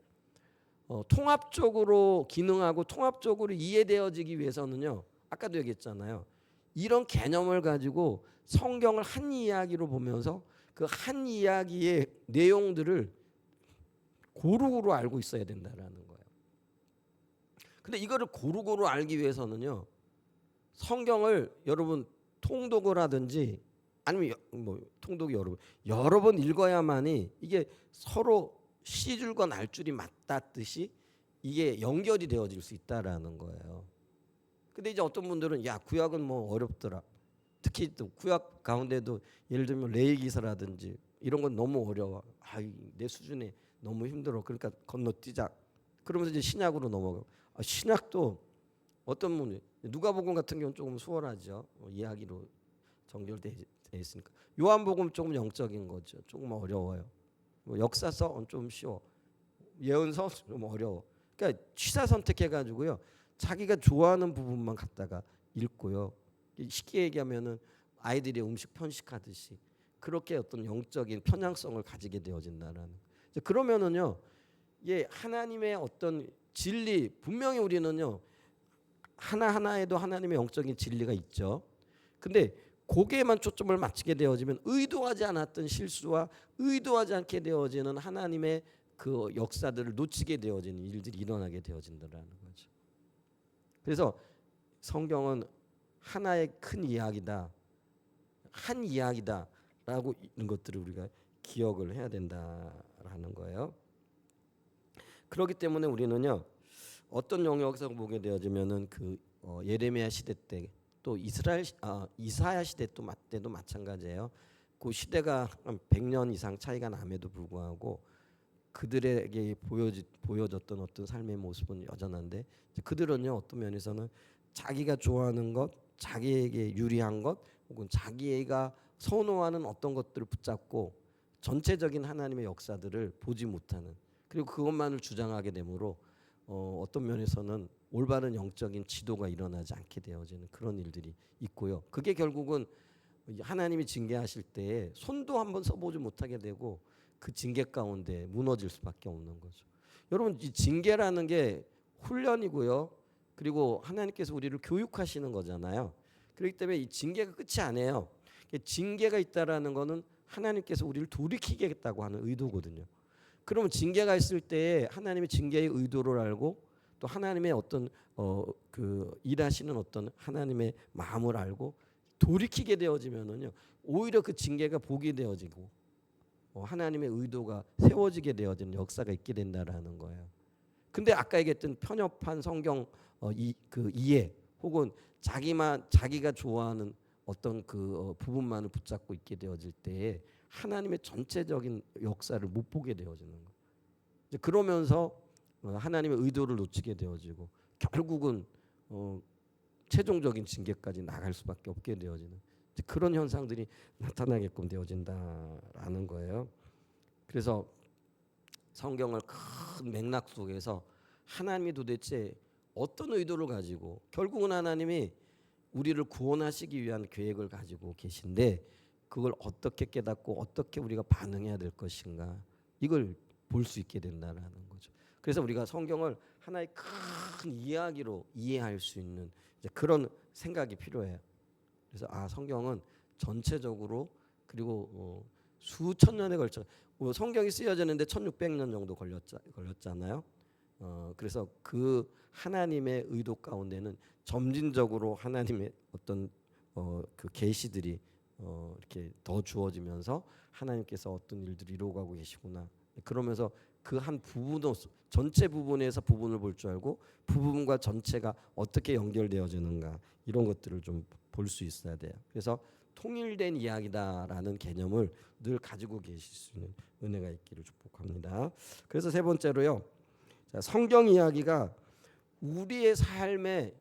통합적으로 기능하고 통합적으로 이해되어지기 위해서는요, 아까도 얘기했잖아요, 이런 개념을 가지고 성경을 한 이야기로 보면서 그 한 이야기의 내용들을 고루고루 알고 있어야 된다라는 거예요. 근데 이거를 고루고루 알기 위해서는요, 성경을 여러분 통독을 하든지 아니면 통독이 여러 번 읽어야만이 이게 서로 시줄과 날줄이 맞닿듯이 이게 연결이 되어질 수 있다라는 거예요. 근데 이제 어떤 분들은 야, 구약은 뭐 어렵더라. 특히 또 구약 가운데도 예를 들면 레위기서라든지 이런 건 너무 어려워. 내 수준에 너무 힘들어. 그러니까 건너뛰자. 그러면서 이제 신약으로 넘어가고. 신약도 어떤 분이 누가복음 같은 경우는 조금 수월하죠. 이야기로 정렬돼 있으니까. 요한복음 조금 영적인 거죠. 조금 어려워요. 역사서 좀 쉬워. 예언서 좀 어려워. 그러니까 취사 선택해가지고요, 자기가 좋아하는 부분만 갖다가 읽고요. 쉽게 얘기하면은 아이들이 음식 편식하듯이 그렇게 어떤 영적인 편향성을 가지게 되어진다라는. 그러면은요, 하나님의 어떤 진리, 분명히 우리는요, 하나하나에도 하나님의 영적인 진리가 있죠. 근데 거기에만 초점을 맞추게 되어지면 의도하지 않았던 실수와 의도하지 않게 되어지는 하나님의 그 역사들을 놓치게 되어지는 일들이 일어나게 되어진다라는 거죠. 그래서 성경은 하나의 큰 이야기다, 한 이야기다라고 이런 것들을 우리가 기억을 해야 된다라는 거예요. 그렇기 때문에 우리는요, 어떤 영역에서 보게 되어지면은 그 예레미야 시대 때 또 이사야 시대 때도 마찬가지예요. 그 시대가 한 100년 이상 차이가 남에도 불구하고 그들에게 보여졌던 어떤 삶의 모습은 여전한데, 그들은요, 어떤 면에서는 자기가 좋아하는 것, 자기에게 유리한 것, 혹은 자기가 선호하는 어떤 것들을 붙잡고 전체적인 하나님의 역사들을 보지 못하는, 그리고 그것만을 주장하게 되므로 어떤 면에서는 올바른 영적인 지도가 일어나지 않게 되어지는 그런 일들이 있고요. 그게 결국은 하나님이 징계하실 때 손도 한번 써보지 못하게 되고 그 징계 가운데 무너질 수밖에 없는 거죠. 여러분, 이 징계라는 게 훈련이고요, 그리고 하나님께서 우리를 교육하시는 거잖아요. 그렇기 때문에 이 징계가 끝이 아니에요. 징계가 있다라는 거는 하나님께서 우리를 돌이키겠다고 하는 의도거든요. 그러면 징계가 있을 때 하나님의 징계의 의도를 알고 또 하나님의 어떤 그 일하시는 어떤 하나님의 마음을 알고 돌이키게 되어지면은요, 오히려 그 징계가 복이 되어지고 하나님의 의도가 세워지게 되어지는 역사가 있게 된다라는 거예요. 근데 아까 얘기했던 편협한 성경 그 이해 혹은 자기가 좋아하는 어떤 그 부분만을 붙잡고 있게 되어질 때에 하나님의 전체적인 역사를 못 보게 되어지는 거예요. 이제 그러면서 하나님의 의도를 놓치게 되어지고 결국은 최종적인 징계까지 나갈 수밖에 없게 되어지는 그런 현상들이 나타나게끔 되어진다라는 거예요. 그래서 성경을 큰 맥락 속에서 하나님이 도대체 어떤 의도를 가지고 결국은 하나님이 우리를 구원하시기 위한 계획을 가지고 계신데 그걸 어떻게 깨닫고 어떻게 우리가 반응해야 될 것인가 이걸 볼 수 있게 된다라는 거죠. 그래서 우리가 성경을 하나의 큰 이야기로 이해할 수 있는 그런 생각이 필요해요. 그래서 성경은 전체적으로 그리고 수천 년에 걸쳐 성경이 쓰여졌는데 1600년 정도 걸렸잖아요. 그래서 그 하나님의 의도 가운데는 점진적으로 하나님의 어떤 그 계시들이 이렇게 더 주어지면서 하나님께서 어떤 일들을 이루어가고 계시구나. 그러면서 그 한 부분도 전체 부분에서 부분을 볼 줄 알고 부분과 전체가 어떻게 연결되어지는가 이런 것들을 좀 볼 수 있어야 돼요. 그래서 통일된 이야기다라는 개념을 늘 가지고 계실 수 있는 은혜가 있기를 축복합니다. 그래서 세 번째로요. 성경 이야기가 우리의 삶의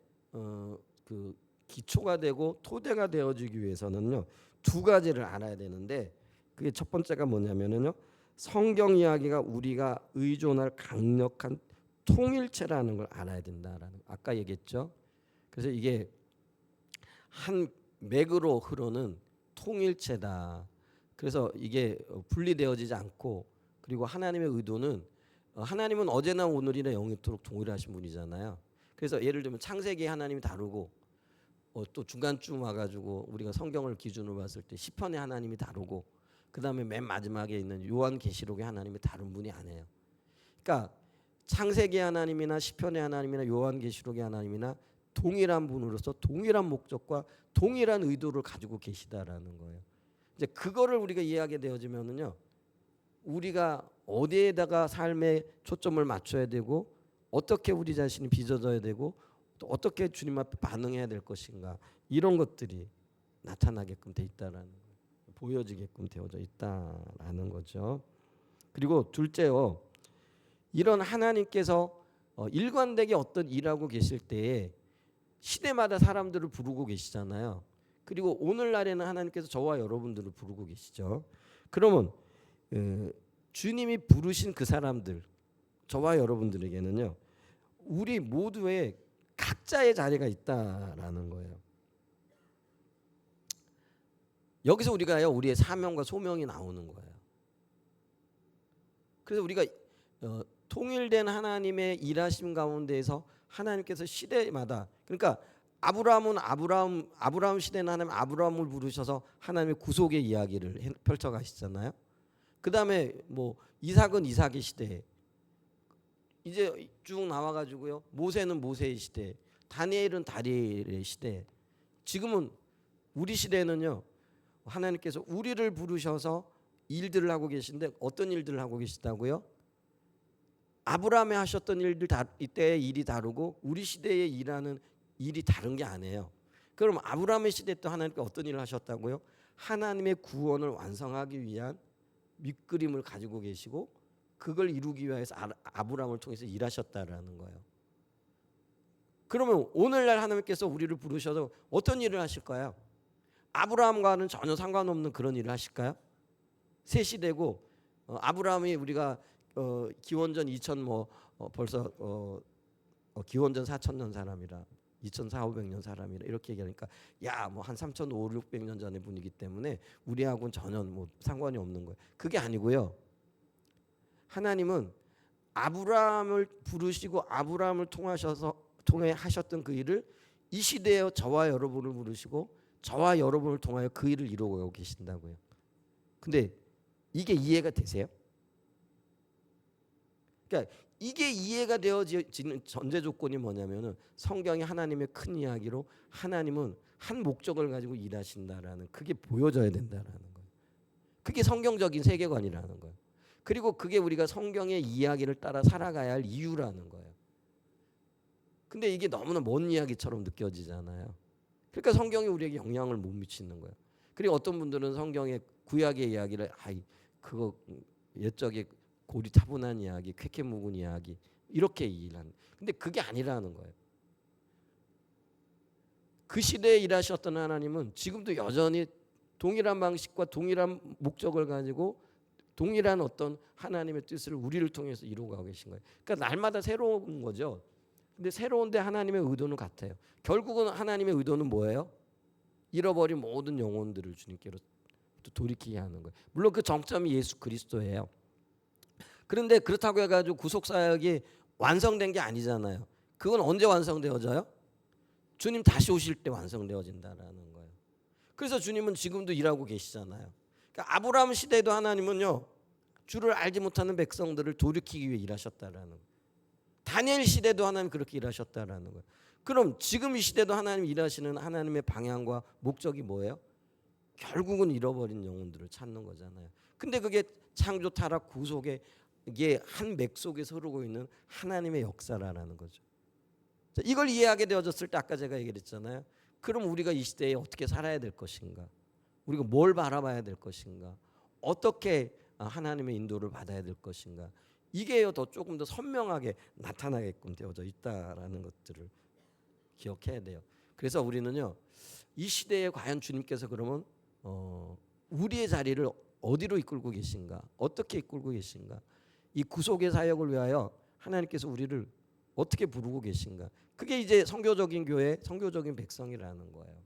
그 기초가 되고 토대가 되어지기 위해서는요. 두 가지를 알아야 되는데 그게 첫 번째가 뭐냐면요. 성경 이야기가 우리가 의존할 강력한 통일체라는 걸 알아야 된다라는 아까 얘기했죠. 그래서 이게 한 맥으로 흐르는 통일체다. 그래서 이게 분리되어지지 않고 그리고 하나님의 의도는 하나님은 어제나 오늘이나 영원토록 동일하신 분이잖아요. 그래서 예를 들면 창세기 하나님이 다르고 또 중간쯤 와가지고 우리가 성경을 기준으로 봤을 때 시편의 하나님이 다르고 그 다음에 맨 마지막에 있는 요한계시록의 하나님이 다른 분이 아니에요. 그러니까 창세기 하나님이나 시편의 하나님이나 요한계시록의 하나님이나 동일한 분으로서 동일한 목적과 동일한 의도를 가지고 계시다라는 거예요. 이제 그거를 우리가 이해하게 되어지면은요, 우리가 어디에다가 삶의 초점을 맞춰야 되고 어떻게 우리 자신이 빚어져야 되고 또 어떻게 주님 앞에 반응해야 될 것인가 이런 것들이 나타나게끔 돼 있다라는 거예요. 보여지게끔 되어져 있다라는 거죠. 그리고 둘째요, 이런 하나님께서 일관되게 어떤 일하고 계실 때에 시대마다 사람들을 부르고 계시잖아요. 그리고 오늘날에는 하나님께서 저와 여러분들을 부르고 계시죠. 그러면 주님이 부르신 그 사람들, 저와 여러분들에게는요, 우리 모두의 각자의 자리가 있다라는 거예요. 여기서 우리가요, 우리의 사명과 소명이 나오는 거예요. 그래서 우리가 통일된 하나님의 일하심 가운데에서 하나님께서 시대마다 그러니까 아브라함 시대는 하나님 아브라함을 부르셔서 하나님의 구속의 이야기를 펼쳐 가시잖아요. 그다음에 뭐 이삭은 이삭의 시대. 이제 쭉 나와 가지고요. 모세는 모세의 시대. 다니엘은 다니엘의 시대. 지금은 우리 시대는요. 하나님께서 우리를 부르셔서 일들을 하고 계신데 어떤 일들을 하고 계시다고요? 아브라함이 하셨던 일들 이때의 일이 다르고 우리 시대에 일하는 일이 다른 게 아니에요. 그럼 아브라함의 시대 때 하나님께 어떤 일을 하셨다고요? 하나님의 구원을 완성하기 위한 밑그림을 가지고 계시고 그걸 이루기 위해서 아브라함을 통해서 일하셨다라는 거예요. 그러면 오늘날 하나님께서 우리를 부르셔서 어떤 일을 하실까요? 아브라함과는 전혀 상관없는 그런 일을 하실까요? 새 시대고 아브라함이 우리가 기원전 2000 벌써 기원전 4000년 사람이라 2400~500년 사람이라 이렇게 얘기하니까 야 뭐 한 3500~600년 전의 분이기 때문에 우리하고는 전혀 뭐 상관이 없는 거예요. 그게 아니고요. 하나님은 아브라함을 부르시고 아브라함을 통해 하셨던 그 일을 이 시대에 저와 여러분을 부르시고 저와 여러분을 통하여 그 일을 이루고 계신다고요. 근데 이게 이해가 되세요? 그러니까 이게 이해가 되어지는 전제 조건이 뭐냐면은 성경이 하나님의 큰 이야기로 하나님은 한 목적을 가지고 일하신다라는 그게 보여져야 된다라는 거예요. 그게 성경적인 세계관이라는 거예요. 그리고 그게 우리가 성경의 이야기를 따라 살아가야 할 이유라는 거예요. 근데 이게 너무나 먼 이야기처럼 느껴지잖아요. 그러니까 성경이 우리에게 영향을 못 미치는 거예요. 그리고 어떤 분들은 성경의 구약의 이야기를 그거 옛적의 고리타분한 이야기, 쾌쾌 묵은 이야기 이렇게 일하는. 근데 그게 아니라는 거예요. 그 시대에 일하셨던 하나님은 지금도 여전히 동일한 방식과 동일한 목적을 가지고 동일한 어떤 하나님의 뜻을 우리를 통해서 이루어가고 계신 거예요. 그러니까 날마다 새로운 거죠. 근데 새로운데 하나님의 의도는 같아요. 결국은 하나님의 의도는 뭐예요? 잃어버린 모든 영혼들을 주님께로 또 돌이키게 하는 거예요. 물론 그 정점이 예수 그리스도예요. 그런데 그렇다고 해가지고 구속 사역이 완성된 게 아니잖아요. 그건 언제 완성되어져요? 주님 다시 오실 때 완성되어진다라는 거예요. 그래서 주님은 지금도 일하고 계시잖아요. 그러니까 아브라함 시대에도 하나님은요 주를 알지 못하는 백성들을 돌이키기 위해 일하셨다라는 거예요. 다니엘 시대도 하나님 그렇게 일하셨다라는 거예요. 그럼 지금 이 시대도 하나님 일하시는 하나님의 방향과 목적이 뭐예요? 결국은 잃어버린 영혼들을 찾는 거잖아요. 근데 그게 창조 타락 구속의 이게 한 맥 속에서 흐르고 있는 하나님의 역사라는 거죠. 자, 이걸 이해하게 되어졌을 때 아까 제가 얘기했잖아요. 그럼 우리가 이 시대에 어떻게 살아야 될 것인가? 우리가 뭘 바라봐야 될 것인가? 어떻게 하나님의 인도를 받아야 될 것인가? 이게요 더 조금 더 선명하게 나타나게끔 되어져 있다라는 것들을 기억해야 돼요. 그래서 우리는요 이 시대에 과연 주님께서 그러면 우리의 자리를 어디로 이끌고 계신가? 어떻게 이끌고 계신가? 이 구속의 사역을 위하여 하나님께서 우리를 어떻게 부르고 계신가? 그게 이제 선교적인 교회, 선교적인 백성이라는 거예요.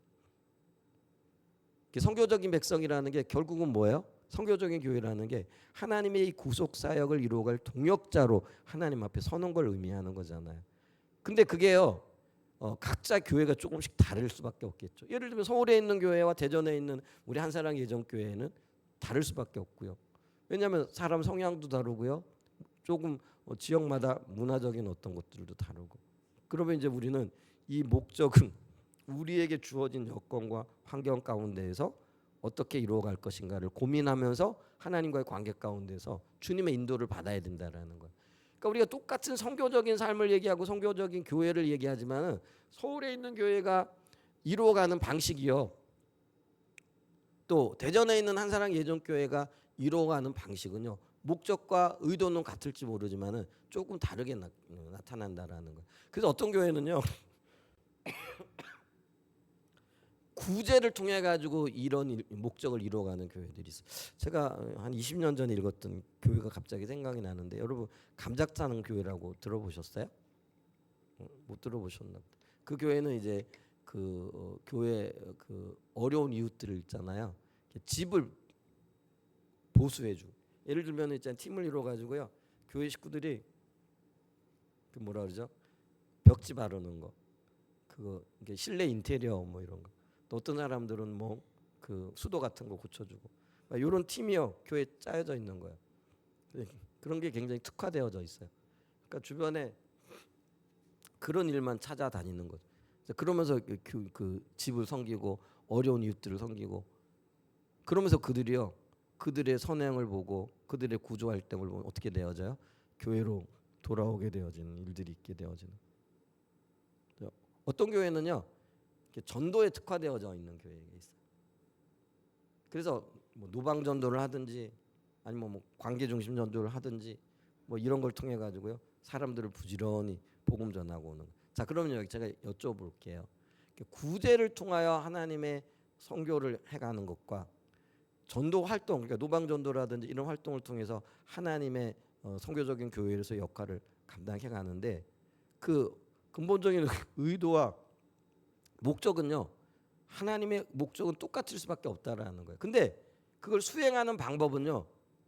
선교적인 백성이라는 게 결국은 뭐예요? 선교적인 교회라는 게 하나님의 이 구속 사역을 이루어갈 동역자로 하나님 앞에 서는 걸 의미하는 거잖아요. 근데 그게요 각자 교회가 조금씩 다를 수밖에 없겠죠. 예를 들면 서울에 있는 교회와 대전에 있는 우리 한사랑 예전교회는 다를 수밖에 없고요. 왜냐하면 사람 성향도 다르고요. 조금 지역마다 문화적인 어떤 것들도 다르고. 그러면 이제 우리는 이 목적은 우리에게 주어진 여건과 환경 가운데에서 어떻게 이루어갈 것인가를 고민하면서 하나님과의 관계 가운데서 주님의 인도를 받아야 된다라는 거예요. 그러니까 우리가 똑같은 선교적인 삶을 얘기하고 선교적인 교회를 얘기하지만 서울에 있는 교회가 이루어가는 방식이요. 또 대전에 있는 한사랑 예전교회가 이루어가는 방식은요. 목적과 의도는 같을지 모르지만 조금 다르게 나타난다라는 거예요. 그래서 어떤 교회는요. 구제를 통해 가지고 이런 목적을 이루어가는 교회들이 있어요. 제가 한 20년 전에 읽었던 교회가 갑자기 생각이 나는데 여러분 감작사는 교회라고 들어보셨어요? 못 들어보셨나? 그 교회는 이제 그 교회 그 어려운 이웃들을 있잖아요. 집을 보수해주고 예를 들면 있잖아요. 팀을 이루어 가지고요. 교회 식구들이 그 뭐라 그러죠? 벽지 바르는 거, 그거 이게 실내 인테리어 뭐 이런 거. 또 어떤 사람들은 뭐 그 수도 같은 거 고쳐주고 이런 팀이요 교회에 짜여져 있는 거예요. 그런 게 굉장히 특화되어져 있어요. 그러니까 주변에 그런 일만 찾아다니는 거죠. 그러면서 그 집을 섬기고 어려운 이웃들을 섬기고 그러면서 그들이요 그들의 선행을 보고 그들의 구조 활동을 보면 어떻게 되어져요? 교회로 돌아오게 되어지는 일들이 있게 되어지는. 어떤 교회는요 전도에 특화되어져 있는 교회가 있어요. 그래서 뭐 노방 전도를 하든지 아니면 뭐 관계 중심 전도를 하든지 뭐 이런 걸 통해 가지고요 사람들을 부지런히 복음 전하고 오는. 자 그러면 여기 제가 여쭤볼게요. 구제를 통하여 하나님의 선교를 해가는 것과 전도 활동, 그러니까 노방 전도라든지 이런 활동을 통해서 하나님의 선교적인 교회에서 역할을 감당해 가는데 그 근본적인 의도와 목적은요 하나님의 목적은 똑같을 수밖에 없다라는 거예요. 근데 그걸 수행하는 방법은요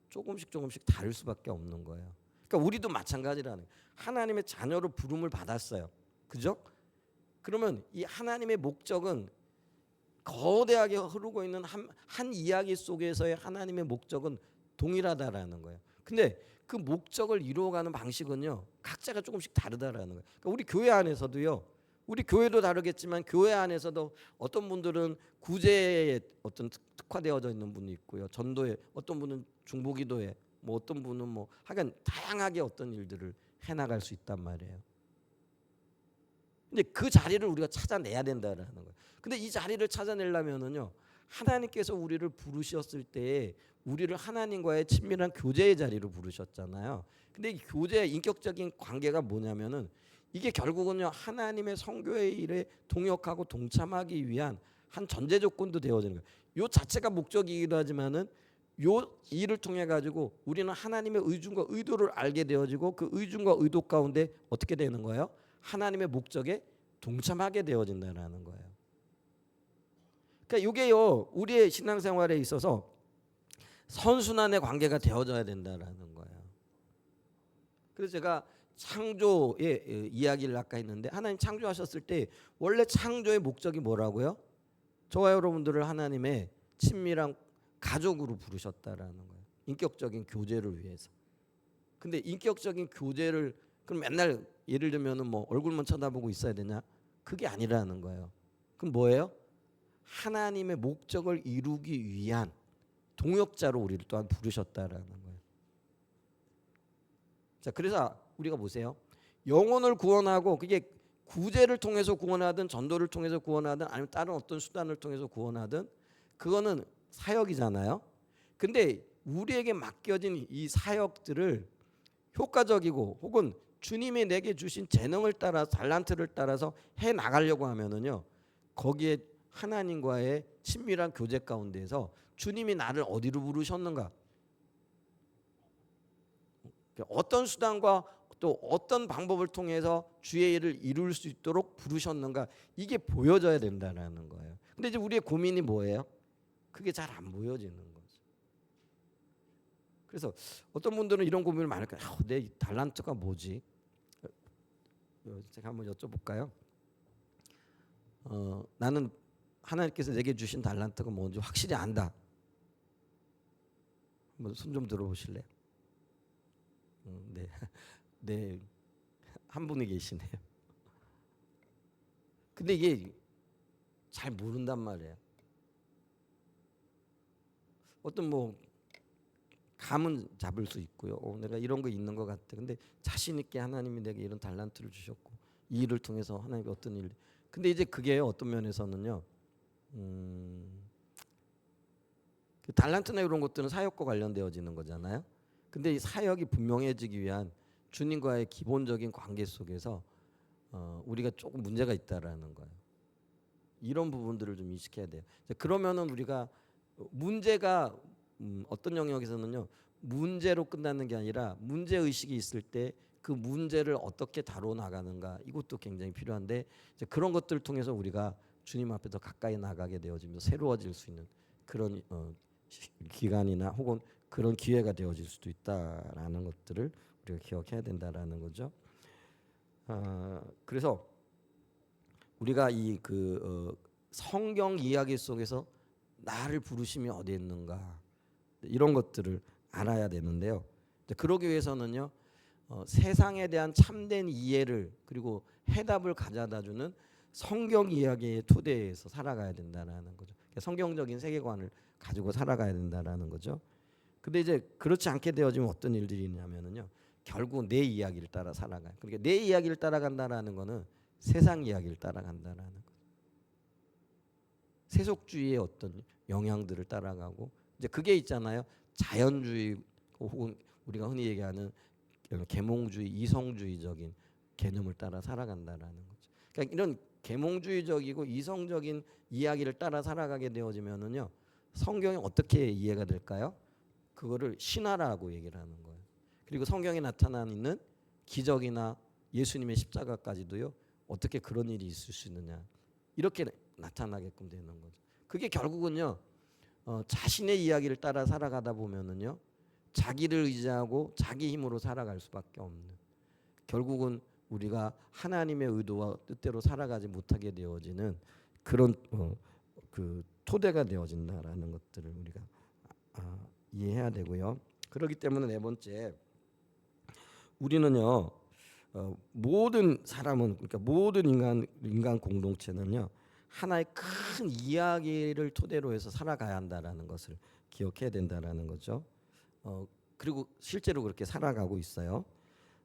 조금씩 다를 수밖에 없는 거예요. 그러니까 우리도 마찬가지라는 거예요. 하나님의 자녀로 부름을 받았어요. 그죠? 그러면 이 하나님의 목적은 거대하게 흐르고 있는 한 이야기 속에서의 하나님의 목적은 동일하다라는 거예요. 근데 그 목적을 이루어가는 방식은요 각자가 조금씩 다르다라는 거예요. 그러니까 우리 교회 안에서도요, 우리 교회도 다르겠지만 교회 안에서도 어떤 분들은 구제에 어떤 특화되어져 있는 분이 있고요, 전도에, 어떤 분은 중보기도에, 뭐 어떤 분은 뭐 하여간 다양하게 어떤 일들을 해나갈 수 있단 말이에요. 근데 그 자리를 우리가 찾아내야 된다라는 거예요. 근데 이 자리를 찾아내려면은요, 하나님께서 우리를 부르셨을 때 우리를 하나님과의 친밀한 교제의 자리로 부르셨잖아요. 근데 이 교제의 인격적인 관계가 뭐냐면은 이게 결국은요 하나님의 성교의 일에 동역하고 동참하기 위한 한 전제 조건도 되어지는 거예요. 요 자체가 목적이기도 하지만은 요 일을 통해 가지고 우리는 하나님의 의중과 의도를 알게 되어지고 그 의중과 의도 가운데 어떻게 되는 거예요? 하나님의 목적에 동참하게 되어진다는 거예요. 그러니까 이게요 우리의 신앙생활에 있어서 선순환의 관계가 되어져야 된다는 거예요. 그래서 제가 창조의 이야기를 아까 했는데, 하나님 창조하셨을 때 원래 창조의 목적이 뭐라고요? 저와 여러분들을 하나님의 친밀한 가족으로 부르셨다라는 거예요. 인격적인 교제를 위해서. 근데 인격적인 교제를 그럼 맨날 예를 들면은 뭐 얼굴만 쳐다보고 있어야 되냐? 그게 아니라는 거예요. 그럼 뭐예요? 하나님의 목적을 이루기 위한 동역자로 우리를 또한 부르셨다라는 거예요. 자, 그래서 우리가 보세요. 영혼을 구원하고 그게 구제를 통해서 구원하든 전도를 통해서 구원하든 아니면 다른 어떤 수단을 통해서 구원하든 그거는 사역이잖아요. 근데 우리에게 맡겨진 이 사역들을 효과적이고 혹은 주님이 내게 주신 재능을 따라 달란트를 따라서 해 나가려고 하면은요, 거기에 하나님과의 친밀한 교제 가운데서 주님이 나를 어디로 부르셨는가, 어떤 수단과 또 어떤 방법을 통해서 주의 일을 이룰 수 있도록 부르셨는가, 이게 보여져야 된다는 거예요. 근데 이제 우리의 고민이 뭐예요? 그게 잘 안 보여지는 거죠. 그래서 어떤 분들은 이런 고민을 많이 할까요? 내 달란트가 뭐지? 제가 한번 여쭤볼까요? 나는 하나님께서 내게 주신 달란트가 뭔지 확실히 안다. 한번 손 좀 들어보실래요? 네, 네, 한 분이 계시네요. 근데 이게 잘 모른단 말이에요. 어떤 뭐 감은 잡을 수 있고요. 내가 이런 거 있는 것 같아. 근데 자신 있게 하나님이 내게 이런 달란트를 주셨고 이 일을 통해서 하나님이 어떤 일. 근데 이제 그게 어떤 면에서는요. 그 달란트나 이런 것들은 사역과 관련되어지는 거잖아요. 근데 이 사역이 분명해지기 위한 주님과의 기본적인 관계 속에서 우리가 조금 문제가 있다라는 거예요. 이런 부분들을 좀 인식해야 돼요. 그러면은 우리가 문제가 어떤 영역에서는요 문제로 끝나는 게 아니라 문제 의식이 있을 때 그 문제를 어떻게 다뤄 나가는가, 이것도 굉장히 필요한데 이제 그런 것들을 통해서 우리가 주님 앞에 더 가까이 나가게 되어지면서 새로워질 수 있는 그런 기간이나 혹은 그런 기회가 되어질 수도 있다라는 것들을 우리가 기억해야 된다라는 거죠. 그래서 우리가 이 성경 이야기 속에서 나를 부르심이 어디에 있는가, 이런 것들을 알아야 되는데요. 그러기 위해서는요 세상에 대한 참된 이해를 그리고 해답을 가져다주는 성경 이야기의 토대에서 살아가야 된다라는 거죠. 성경적인 세계관을 가지고 살아가야 된다라는 거죠. 근데 이제 그렇지 않게 되어지면 어떤 일들이 있냐면은요 결국 내 이야기를 따라 살아가요. 그러니까 내 이야기를 따라간다라는 거는 세상 이야기를 따라간다라는 거죠. 세속주의의 어떤 영향들을 따라가고, 이제 그게 있잖아요. 자연주의 혹은 우리가 흔히 얘기하는 계몽주의, 이성주의적인 개념을 따라 살아간다라는 거죠. 그러니까 이런 계몽주의적이고 이성적인 이야기를 따라 살아가게 되어지면은요 성경이 어떻게 이해가 될까요? 그거를 신화라고 얘기를 하는 거예요. 그리고 성경에 나타나는 기적이나 예수님의 십자가까지도요 어떻게 그런 일이 있을 수 있느냐, 이렇게 나타나게끔 되는 거죠. 그게 결국은요 자신의 이야기를 따라 살아가다 보면은요 자기를 의지하고 자기 힘으로 살아갈 수밖에 없는, 결국은 우리가 하나님의 의도와 뜻대로 살아가지 못하게 되어지는 그런 그 토대가 되어진다라는 것들을 우리가 이해해야 되고요. 그렇기 때문에 네 번째, 우리는요 모든 사람은, 그러니까 모든 인간 공동체는요 하나의 큰 이야기를 토대로 해서 살아가야 한다라는 것을 기억해야 된다라는 거죠. 그리고 실제로 그렇게 살아가고 있어요.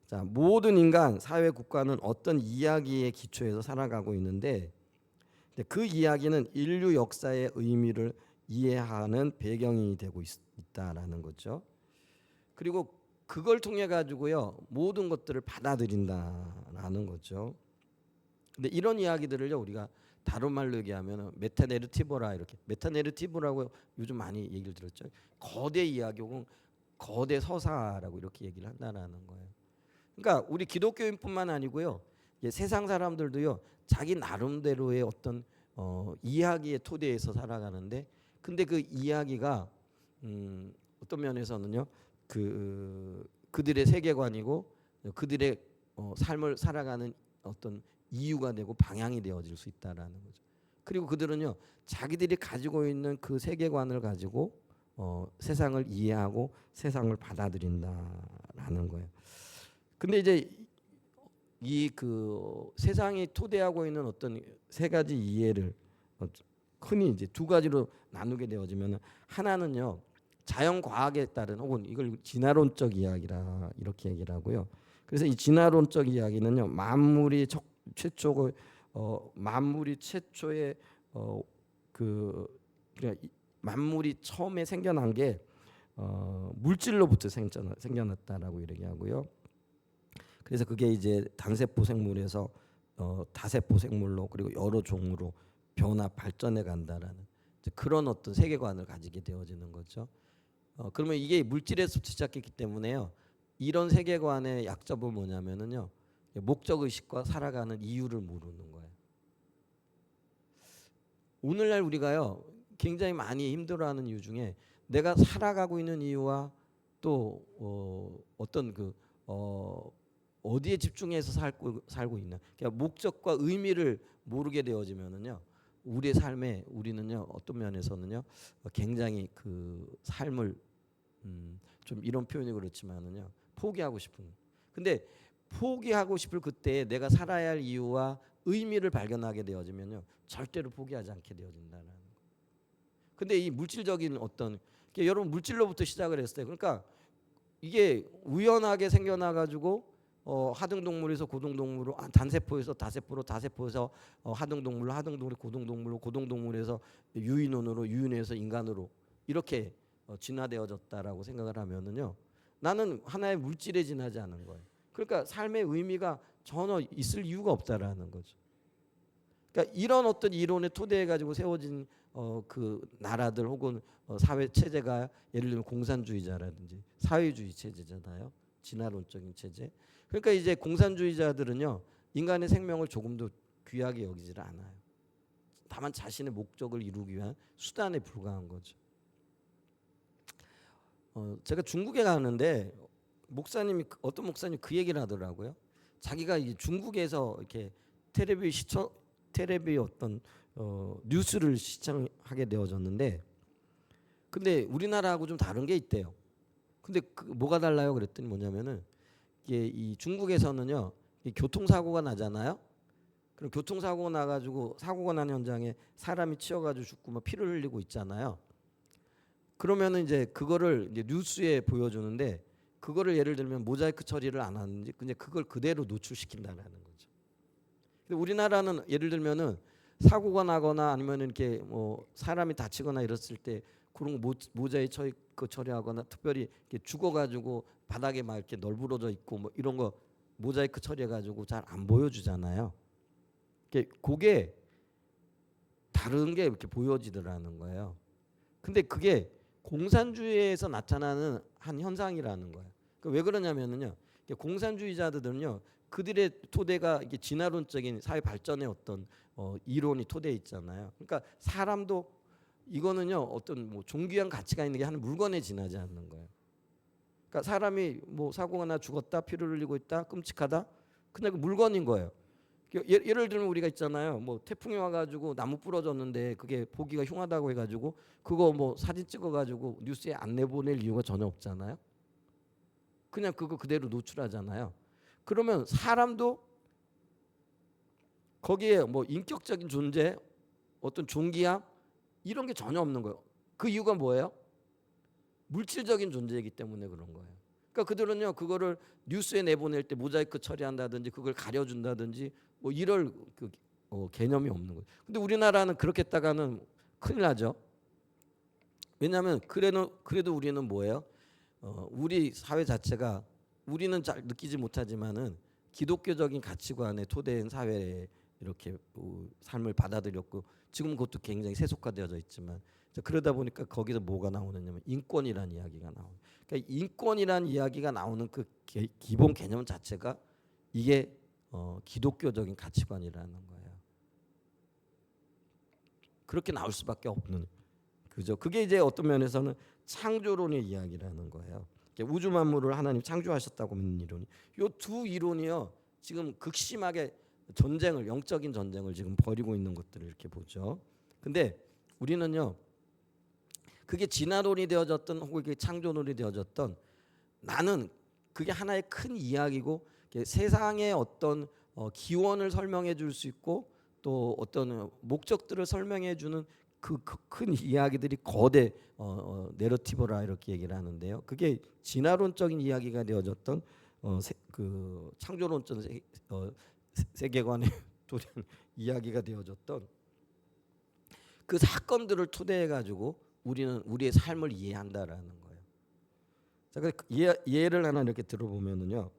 자, 모든 인간, 사회, 국가는 어떤 이야기에 기초해서 살아가고 있는데, 그 이야기는 인류 역사의 의미를 이해하는 배경이 되고 있다라는 거죠. 그리고 그걸 통해 가지고요 모든 것들을 받아들인다라는 거죠. 근데 이런 이야기들을요 우리가 다른 말로 얘기하면 메타내러티브라, 이렇게 메타내러티브라고 요즘 많이 얘기를 들었죠. 거대 이야기 혹은 거대 서사라고 이렇게 얘기를 한다라는 거예요. 그러니까 우리 기독교인뿐만 아니고요 세상 사람들도요 자기 나름대로의 어떤 이야기의 토대에서 살아가는데, 근데 그 이야기가 어떤 면에서는요 그들의 세계관이고 그들의 삶을 살아가는 어떤 이유가 되고 방향이 되어질 수 있다라는 거죠. 그리고 그들은요 자기들이 가지고 있는 그 세계관을 가지고 세상을 이해하고 세상을 받아들인다라는 거예요. 근데 이제 이 그 세상이 토대하고 있는 어떤 세 가지 이해를 흔히 이제 두 가지로 나누게 되어지면, 하나는요 자연 과학에 따른, 혹은 이걸 진화론적 이야기라 이렇게 얘기를 하고요. 그래서 이 진화론적 이야기는요 만물이 최초의 그러니까 만물이 처음에 생겨난 게 물질로부터 생겨났다라고 얘기하고요. 그래서 그게 이제 단세포 생물에서 다세포 생물로, 그리고 여러 종으로 변화 발전해 간다라는 그런 어떤 세계관을 가지게 되어지는 거죠. 그러면 이게 물질에서 시작했기 때문에요. 이런 세계관의 약점은 뭐냐면은요. 목적 의식과 살아가는 이유를 모르는 거예요. 오늘날 우리가요 굉장히 많이 힘들어하는 이유 중에 내가 살아가고 있는 이유와 또 어떤 어디에 집중해서 살고 있는, 그러니까 목적과 의미를 모르게 되어지면은요 우리의 삶에 우리는요 어떤 면에서는요 굉장히 그 삶을 좀 이런 표현이 그렇지만은요 포기하고 싶은. 근데 포기하고 싶을 그때 내가 살아야 할 이유와 의미를 발견하게 되어지면요 절대로 포기하지 않게 되어진다는 거예요. 근데 이 물질적인 어떤, 그러니까 여러분 물질로부터 시작을 했어요. 그러니까 이게 우연하게 생겨나 가지고 하등동물에서 고등동물로, 단세포에서 다세포로, 다세포에서 하등동물로, 하등동물에서 고등동물로, 고등동물에서 유인원으로, 유인에서 인간으로 이렇게 진화되어졌다라고 생각을 하면은요 나는 하나의 물질에 지나지 않은 거예요. 그러니까 삶의 의미가 전혀 있을 이유가 없다라는 거죠. 그러니까 이런 어떤 이론에 토대해 가지고 세워진 그 나라들 혹은 사회 체제가 예를 들면 공산주의자라든지 사회주의 체제잖아요. 진화론적인 체제. 그러니까 이제 공산주의자들은요 인간의 생명을 조금도 귀하게 여기지를 않아요. 다만 자신의 목적을 이루기 위한 수단에 불과한 거죠. 제가 중국에 가는데 어떤 목사님이 그 얘기를 하더라고요. 자기가 이제 중국에서 이렇게 텔레비 어떤 뉴스를 시청하게 되어졌는데, 근데 우리나라하고 좀 다른 게 있대요. 근데 뭐가 달라요? 그랬더니 뭐냐면은 이게 이 중국에서는요 이 교통사고가 나잖아요. 그럼 교통사고가 나가지고 사고가 난 현장에 사람이 치여가지고 죽고 막 피를 흘리고 있잖아요. 그러면은 이제 그거를 이제 뉴스에 보여주는데, 그거를 예를 들면 모자이크 처리를 안 하는지 근데 그걸 그대로 노출시킨다는 거죠. 근데 우리나라는 예를 들면은 사고가 나거나 아니면 이렇게 뭐 사람이 다치거나 이랬을 때 그런 거 모자이크 처리하거나, 특별히 이렇게 죽어가지고 바닥에 막 이렇게 널브러져 있고 뭐 이런 거 모자이크 처리해가지고 잘 안 보여주잖아요. 그게 다른 게 이렇게 보여지더라는 거예요. 근데 그게 공산주의에서 나타나는 한 현상이라는 거예요. 왜 그러냐면은요, 공산주의자들은요 그들의 토대가 이게 진화론적인 사회 발전의 어떤 이론이 토대에 있잖아요. 그러니까 사람도 이거는요 어떤 뭐 존귀한 가치가 있는 게 한 물건에 지나지 않는 거예요. 그러니까 사람이 뭐 사고가 나 죽었다, 피를 흘리고 있다, 끔찍하다, 그냥 그 물건인 거예요. 예를 들면 우리가 있잖아요. 뭐 태풍이 와가지고 나무 부러졌는데 그게 보기가 흉하다고 해가지고 그거 뭐 사진 찍어가지고 뉴스에 안 내보낼 이유가 전혀 없잖아요. 그냥 그거 그대로 노출하잖아요. 그러면 사람도 거기에 뭐 인격적인 존재, 어떤 존귀함 이런 게 전혀 없는 거예요. 그 이유가 뭐예요? 물질적인 존재이기 때문에 그런 거예요. 그러니까 그들은요 그거를 뉴스에 내보낼 때 모자이크 처리한다든지 그걸 가려준다든지 뭐 이럴 개념이 없는 거예요. 근데 우리나라는 그렇게 했다가는 큰일 나죠. 왜냐하면 그래도 우리는 뭐예요? 우리 사회 자체가 우리는 잘 느끼지 못하지만은 기독교적인 가치관에 토대인 사회에 이렇게 삶을 받아들였고 지금 그것도 굉장히 세속화되어져 있지만 그러다 보니까 거기서 뭐가 나오느냐면 인권이라는 이야기가 나와요. 그러니까 인권이라는 이야기가 나오는 그 기본 개념 자체가 이게 기독교적인 가치관이라는 거예요. 그렇게 나올 수밖에 없는 그죠. 그게 이제 어떤 면에서는 창조론의 이야기라는 거예요. 우주 만물을 하나님 창조하셨다고 믿는 이론이 이 두 이론이요 지금 극심하게 전쟁을 영적인 전쟁을 지금 벌이고 있는 것들을 이렇게 보죠. 근데 우리는요 그게 진화론이 되어졌던 혹은 그게 창조론이 되어졌던 나는 그게 하나의 큰 이야기고 세상의 어떤 기원을 설명해 줄 수 있고 또 어떤 목적들을 설명해 주는 그 큰 이야기들이 거대 내러티브라 이렇게 얘기를 하는데요. 그게 진화론적인 이야기가 되어졌던 그 창조론적 세계관의 이야기가 되어졌던 그 사건들을 토대해 가지고 우리는 우리의 삶을 이해한다라는 거예요. 자, 예를 하나 이렇게 들어보면은요,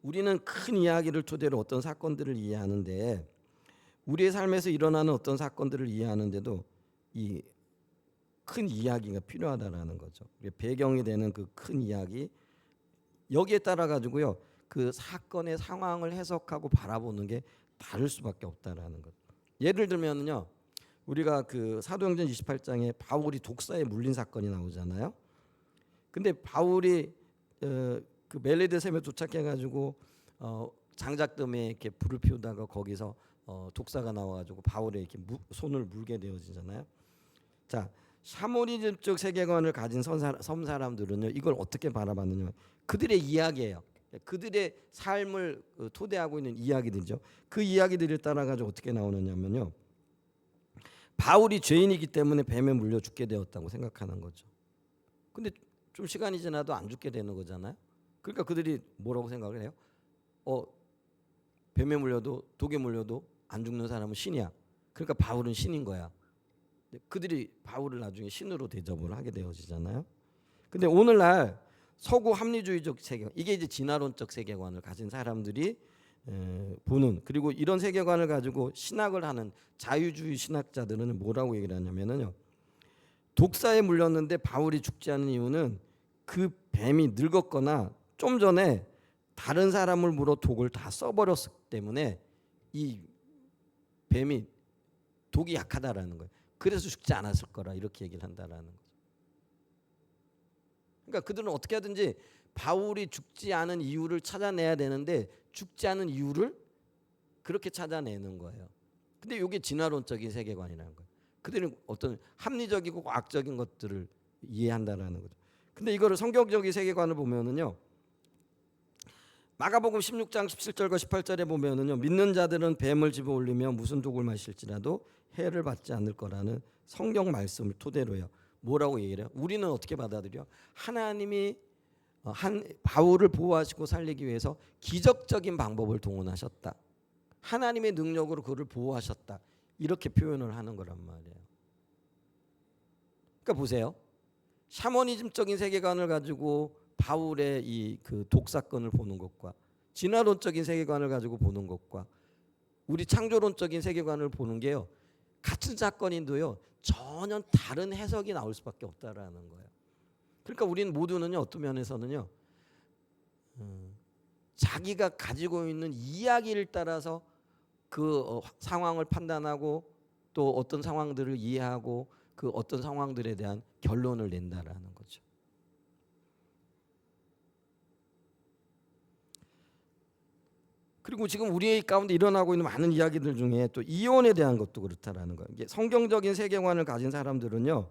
우리는 큰 이야기를 토대로 어떤 사건들을 이해하는데 우리의 삶에서 일어나는 어떤 사건들을 이해하는데도 이 큰 이야기가 필요하다라는 거죠. 배경이 되는 그 큰 이야기 여기에 따라 가지고요 그 사건의 상황을 해석하고 바라보는 게 다를 수밖에 없다라는 것. 예를 들면요 우리가 그 사도행전 28장에 바울이 독사에 물린 사건이 나오잖아요. 근데 바울이 그 멜리데 섬에 도착해 가지고 장작덤에 이렇게 불을 피우다가 거기서 독사가 나와가지고 바울의 이렇게 손을 물게 되어지잖아요. 자, 샤머니즘적 세계관을 가진 섬 사람들은요 이걸 어떻게 바라봤느냐? 그들의 이야기예요. 그들의 삶을 토대하고 있는 이야기들이죠. 그 이야기들을 따라 가지고 어떻게 나오느냐면요. 바울이 죄인이기 때문에 뱀에 물려 죽게 되었다고 생각하는 거죠. 근데 좀 시간이 지나도 안 죽게 되는 거잖아요. 그러니까 그들이 뭐라고 생각을 해요? 뱀에 물려도 독에 물려도 안 죽는 사람은 신이야. 그러니까 바울은 신인 거야. 그들이 바울을 나중에 신으로 대접을 하게 되어지잖아요. 근데 오늘날 서구 합리주의적 세계관 이게 이제 진화론적 세계관을 가진 사람들이 보는 그리고 이런 세계관을 가지고 신학을 하는 자유주의 신학자들은 뭐라고 얘기를 하냐면요. 독사에 물렸는데 바울이 죽지 않은 이유는 그 뱀이 늙었거나 좀 전에 다른 사람을 물어 독을 다 써버렸기 때문에 이 뱀이 독이 약하다라는 거예요. 그래서 죽지 않았을 거라 이렇게 얘기를 한다라는 거죠. 그러니까 그들은 어떻게 하든지 바울이 죽지 않은 이유를 찾아내야 되는데 죽지 않은 이유를 그렇게 찾아내는 거예요. 근데 이게 진화론적인 세계관이라는 거예요. 그들은 어떤 합리적이고 과학적인 것들을 이해한다라는 거죠. 근데 이거를 성경적인 세계관을 보면은요. 마가복음 16장 17절과 18절에 보면은요. 믿는 자들은 뱀을 집어 올리며 무슨 독을 마실지라도 해를 받지 않을 거라는 성경 말씀을 토대로요. 뭐라고 얘기를 해요? 우리는 어떻게 받아들여? 하나님이 바울을 보호하시고 살리기 위해서 기적적인 방법을 동원하셨다. 하나님의 능력으로 그를 보호하셨다. 이렇게 표현을 하는 거란 말이에요. 그러니까 보세요. 샤머니즘적인 세계관을 가지고 바울의 이 그 독사건을 보는 것과 진화론적인 세계관을 가지고 보는 것과 우리 창조론적인 세계관을 보는 게요. 같은 사건인데요. 전혀 다른 해석이 나올 수밖에 없다라는 거예요. 그러니까 우리는 모두는요. 어떤 면에서는요. 자기가 가지고 있는 이야기를 따라서 그 상황을 판단하고 또 어떤 상황들을 이해하고 그 어떤 상황들에 대한 결론을 낸다라는 거죠. 그리고 지금 우리 가운데 일어나고 있는 많은 이야기들 중에 또 이혼에 대한 것도 그렇다라는 거예요. 이게 성경적인 세계관을 가진 사람들은요,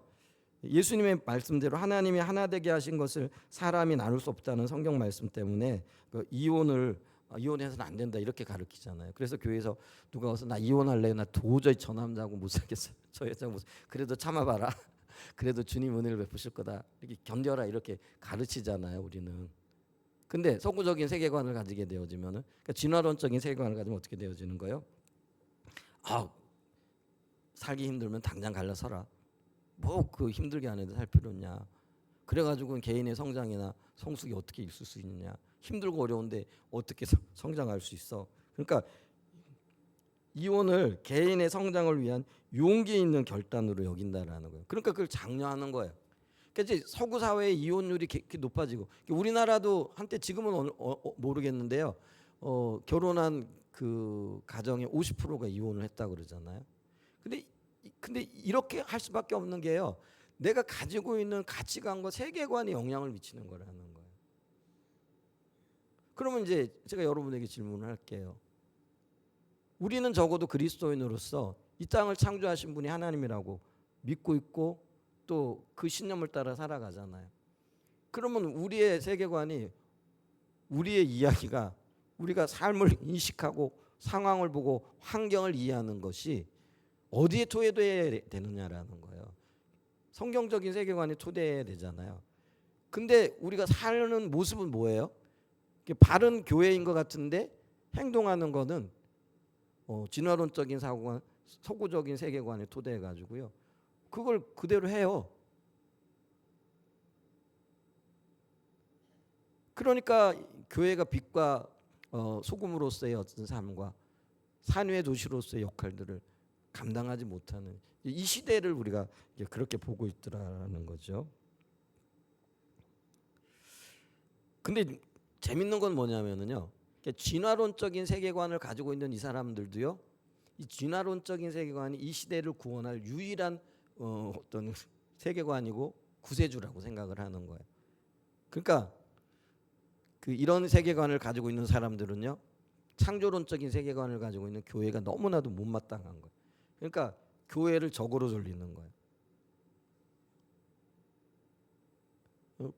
예수님의 말씀대로 하나님이 하나 되게 하신 것을 사람이 나눌 수 없다는 성경 말씀 때문에 그 이혼해서는 안 된다 이렇게 가르치잖아요. 그래서 교회에서 누가 와서 나 이혼할래, 나 도저히 저 남자하고 못 살겠어, 저 여자하고 그래도 참아봐라, 그래도 주님 은혜를 베푸실 거다, 이렇게 견뎌라 이렇게 가르치잖아요 우리는. 근데 서구적인 세계관을 가지게 되어지면은, 그러니까 진화론적인 세계관을 가지면 어떻게 되어지는 거예요? 아, 살기 힘들면 당장 갈라서라. 뭐 그 힘들게 안 해도 살 필요 있냐? 그래가지고 개인의 성장이나 성숙이 어떻게 있을 수 있느냐? 힘들고 어려운데 어떻게 성장할 수 있어? 그러니까 이혼을 개인의 성장을 위한 용기 있는 결단으로 여긴다라는 거예요. 그러니까 그걸 장려하는 거예요. 그러니까 이제 서구 사회의 이혼율이 높아지고, 우리나라도 한때, 지금은 모르겠는데요. 결혼한 그 가정의 50%가 이혼을 했다 그러잖아요. 근데 이렇게 할 수밖에 없는 게요, 내가 가지고 있는 가치관과 세계관에 영향을 미치는 거라는 거예요. 그러면 이제 제가 여러분에게 질문을 할게요. 우리는 적어도 그리스도인으로서 이 땅을 창조하신 분이 하나님이라고 믿고 있고 또 그 신념을 따라 살아가잖아요. 그러면 우리의 세계관이, 우리의 이야기가, 우리가 삶을 인식하고 상황을 보고 환경을 이해하는 것이 어디에 토대해야 되느냐라는 거예요. 성경적인 세계관이 토대해야 되잖아요. 근데 우리가 사는 모습은 뭐예요? 바른 교회인 것 같은데 행동하는 거는 진화론적인 사고관, 서구적인 세계관에 토대해 가지고요, 그걸 그대로 해요. 그러니까 교회가 빛과 소금으로서의 어떤 삶과 산위의 도시로서의 역할들을 감당하지 못하는 이 시대를 우리가 그렇게 보고 있더라는 거죠. 근데 재밌는 건 뭐냐면은요, 진화론적인 세계관을 가지고 있는 이 사람들도요, 이 진화론적인 세계관이 이 시대를 구원할 유일한 어떤 세계관이고 구세주라고 생각을 하는 거예요. 그러니까 이런 세계관을 가지고 있는 사람들은요, 창조론적인 세계관을 가지고 있는 교회가 너무나도 못마땅한 거예요. 그러니까 교회를 적으로 돌리는 거예요.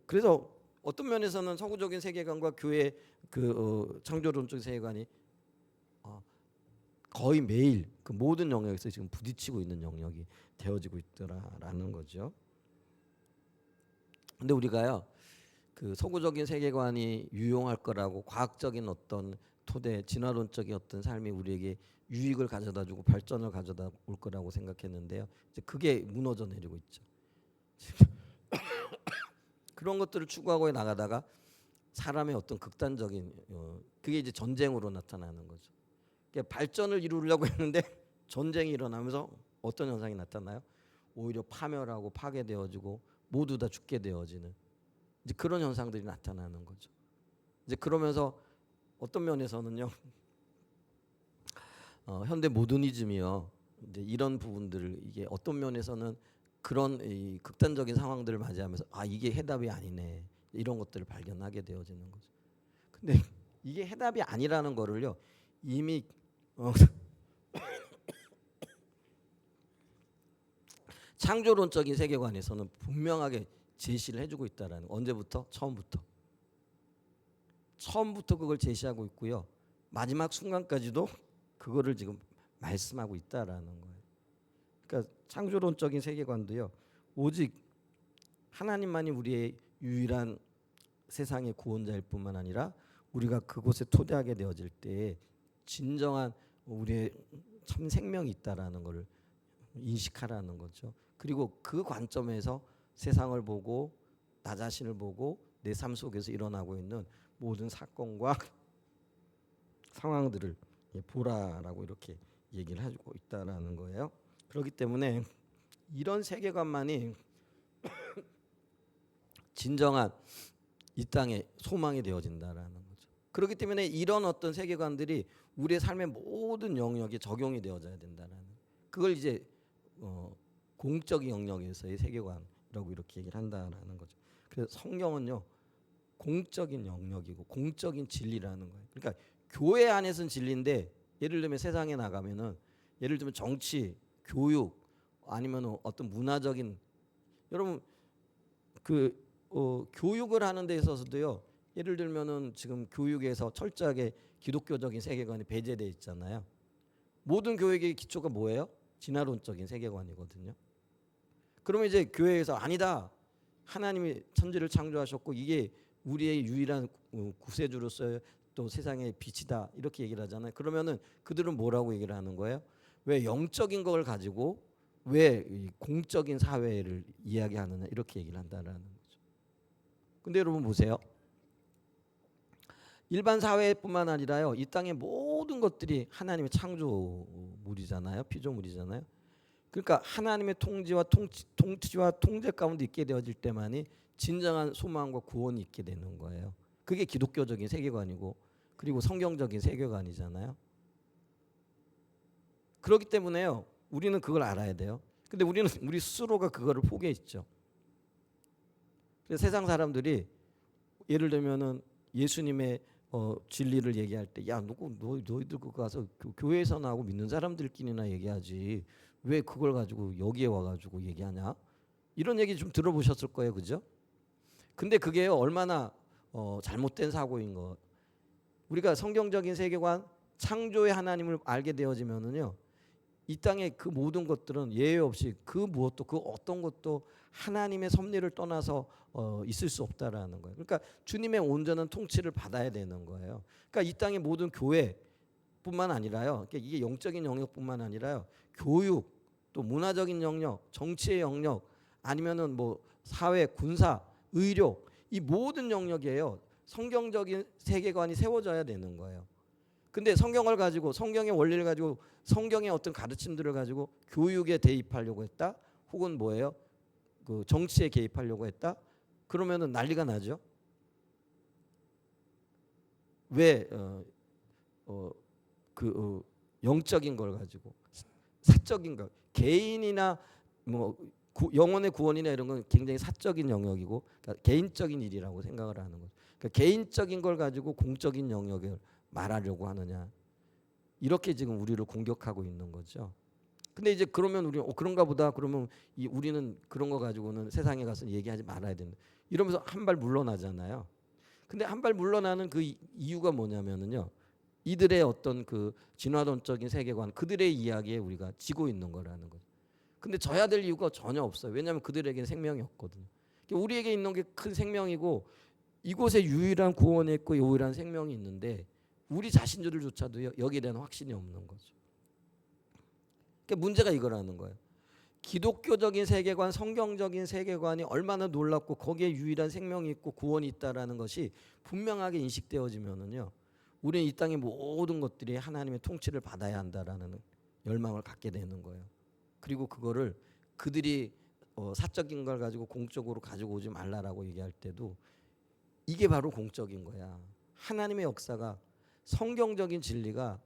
그래서 어떤 면에서는 서구적인 세계관과 교회 창조론적 세계관이 거의 매일 그 모든 영역에서 지금 부딪히고 있는 영역이 되어지고 있더라라는 거죠. 근데 우리가요, 그 서구적인 세계관이 유용할 거라고, 과학적인 어떤 토대, 진화론적인 어떤 삶이 우리에게 유익을 가져다주고 발전을 가져다 올 거라고 생각했는데요, 이제 그게 무너져 내리고 있죠. 그런 것들을 추구하고 나가다가 사람의 어떤 극단적인 그게 이제 전쟁으로 나타나는 거죠. 발전을 이루려고 했는데 전쟁이 일어나면서 어떤 현상이 나타나요? 오히려 파멸하고 파괴되어지고 모두 다 죽게 되어지는 이제 그런 현상들이 나타나는 거죠. 이제 그러면서 어떤 면에서는요, 현대 모더니즘이요, 이제 이런 부분들을, 이게 어떤 면에서는 그런 이 극단적인 상황들을 맞이하면서 이게 해답이 아니네, 이런 것들을 발견하게 되어지는 거죠. 근데 이게 해답이 아니라는 거를요, 이미 창조론적인 세계관에서는 분명하게 제시를 해주고 있다라는, 언제부터? 처음부터 그걸 제시하고 있고요, 마지막 순간까지도 그거를 지금 말씀하고 있다라는 거예요. 그러니까 창조론적인 세계관도요, 오직 하나님만이 우리의 유일한 세상의 구원자일 뿐만 아니라 우리가 그곳에 토대하게 되어질 때 진정한 우리의 참 생명이 있다라는 것을 인식하라는 거죠. 그리고 그 관점에서 세상을 보고 나 자신을 보고 내 삶 속에서 일어나고 있는 모든 사건과 상황들을 보라라고 이렇게 얘기를 하고 있다라는 거예요. 그렇기 때문에 이런 세계관만이 진정한 이 땅의 소망이 되어진다라는 거죠. 그렇기 때문에 이런 어떤 세계관들이 우리의 삶의 모든 영역에 적용이 되어져야 된다는, 그걸 이제 공적인 영역에서의 세계관이라고 이렇게 얘기를 한다라는 거죠. 그래서 성경은요, 공적인 영역이고 공적인 진리라는 거예요. 그러니까 교회 안에서는 진리인데 예를 들면 세상에 나가면은 예를 들면 정치, 교육 아니면 어떤 문화적인 여러분 교육을 하는 데 있어서도요. 예를 들면은 지금 교육에서 철저하게 기독교적인 세계관이 배제돼 있잖아요. 모든 교육의 기초가 뭐예요? 진화론적인 세계관이거든요. 그러면 이제 교회에서 아니다. 하나님이 천지를 창조하셨고 이게 우리의 유일한 구세주로서의 또 세상의 빛이다. 이렇게 얘기를 하잖아요. 그러면은 그들은 뭐라고 얘기를 하는 거예요? 왜 영적인 걸 가지고 왜 공적인 사회를 이야기하느냐 이렇게 얘기를 한다라는 거죠. 근데 여러분 보세요. 일반 사회뿐만 아니라요. 이 땅의 모든 것들이 하나님의 창조물이잖아요. 피조물이잖아요. 그러니까 하나님의 통치와 통제 가운데 있게 되어질 때만이 진정한 소망과 구원이 있게 되는 거예요. 그게 기독교적인 세계관이고 그리고 성경적인 세계관이잖아요. 그렇기 때문에요. 우리는 그걸 알아야 돼요. 근데 우리 스스로가 그거를 포기했죠. 그래서 세상 사람들이 예를 들면은 예수님의 진리를 얘기할 때 야 너희들 그거 가서 교회에서 나오고 믿는 사람들끼리나 얘기하지 왜 그걸 가지고 여기에 와가지고 얘기하냐 이런 얘기 좀 들어보셨을 거예요, 그죠? 근데 그게 얼마나 잘못된 사고인 거. 우리가 성경적인 세계관 창조의 하나님을 알게 되어지면은요 이 땅의 그 모든 것들은 예외 없이 그 무엇도 그 어떤 것도 하나님의 섭리를 떠나서 있을 수 없다라는 거예요. 그러니까 주님의 온전한 통치를 받아야 되는 거예요. 그러니까 이 땅의 모든 교회뿐만 아니라요. 그러니까 이게 영적인 영역뿐만 아니라요. 교육, 또 문화적인 영역, 정치의 영역, 아니면은 뭐 사회, 군사, 의료 이 모든 영역이에요. 성경적인 세계관이 세워져야 되는 거예요. 근데 성경을 가지고 성경의 원리를 가지고 성경의 어떤 가르침들을 가지고 교육에 대입하려고 했다. 혹은 뭐예요? 그 정치에 개입하려고 했다. 그러면은 난리가 나죠. 왜 영적인 걸 가지고 사적인 것 개인이나 뭐 영혼의 구원이나 이런 건 굉장히 사적인 영역이고 그러니까 개인적인 일이라고 생각을 하는 거죠. 그러니까 개인적인 걸 가지고 공적인 영역을 말하려고 하느냐 이렇게 지금 우리를 공격하고 있는 거죠. 근데 이제 그러면 우리 그런가 보다 그러면 우리는 그런 거 가지고는 세상에 가서 얘기하지 말아야 된다 이러면서 한 발 물러나잖아요. 근데 한 발 물러나는 그 이유가 뭐냐면은요 이들의 어떤 그 진화론적인 세계관 그들의 이야기에 우리가 지고 있는 거라는 거죠. 근데 져야 될 이유가 전혀 없어요. 왜냐하면 그들에게는 생명이 없거든요. 우리에게 있는 게 큰 생명이고 이곳에 유일한 구원이 있고 유일한 생명이 있는데 우리 자신들조차도 여기에 대한 확신이 없는 거죠. 그러니까 문제가 이거라는 거예요. 기독교적인 세계관, 성경적인 세계관이 얼마나 놀랍고 거기에 유일한 생명이 있고 구원이 있다라는 것이 분명하게 인식되어지면은요, 우리는 이 땅의 모든 것들이 하나님의 통치를 받아야 한다라는 열망을 갖게 되는 거예요. 그리고 그거를 그들이 사적인 걸 가지고 공적으로 가지고 오지 말라라고 얘기할 때도 이게 바로 공적인 거야. 하나님의 역사가 성경적인 진리가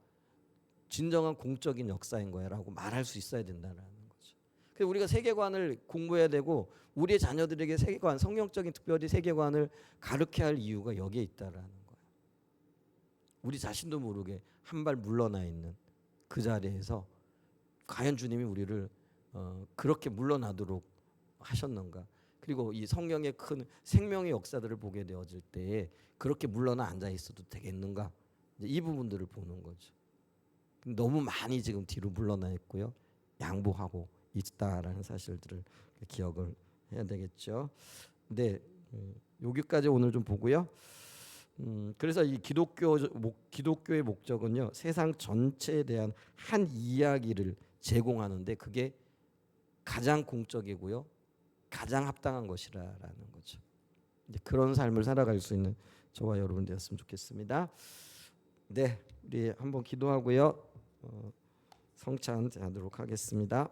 진정한 공적인 역사인 거야라고 말할 수 있어야 된다는 거죠. 그래서 우리가 세계관을 공부해야 되고 우리의 자녀들에게 세계관, 성경적인 특별히 세계관을 가르쳐야 할 이유가 여기에 있다라는 거예요. 우리 자신도 모르게 한 발 물러나 있는 그 자리에서 과연 주님이 우리를 그렇게 물러나도록 하셨는가? 그리고 이 성경의 큰 생명의 역사들을 보게 되어질 때에 그렇게 물러나 앉아 있어도 되겠는가? 이제 이 부분들을 보는 거죠. 너무 많이 지금 뒤로 물러나 있고요. 양보하고 있다라는 사실들을 기억을 해야 되겠죠. 근데 여기까지 오늘 좀 보고요. 그래서 이 기독교의 목적은요. 세상 전체에 대한 한 이야기를 제공하는데 그게 가장 공적이고요. 가장 합당한 것이라는 거죠. 이제 그런 삶을 살아갈 수 있는 저와 여러분 되었으면 좋겠습니다. 네, 우리 한번 기도하고요. 성찬하도록 하겠습니다.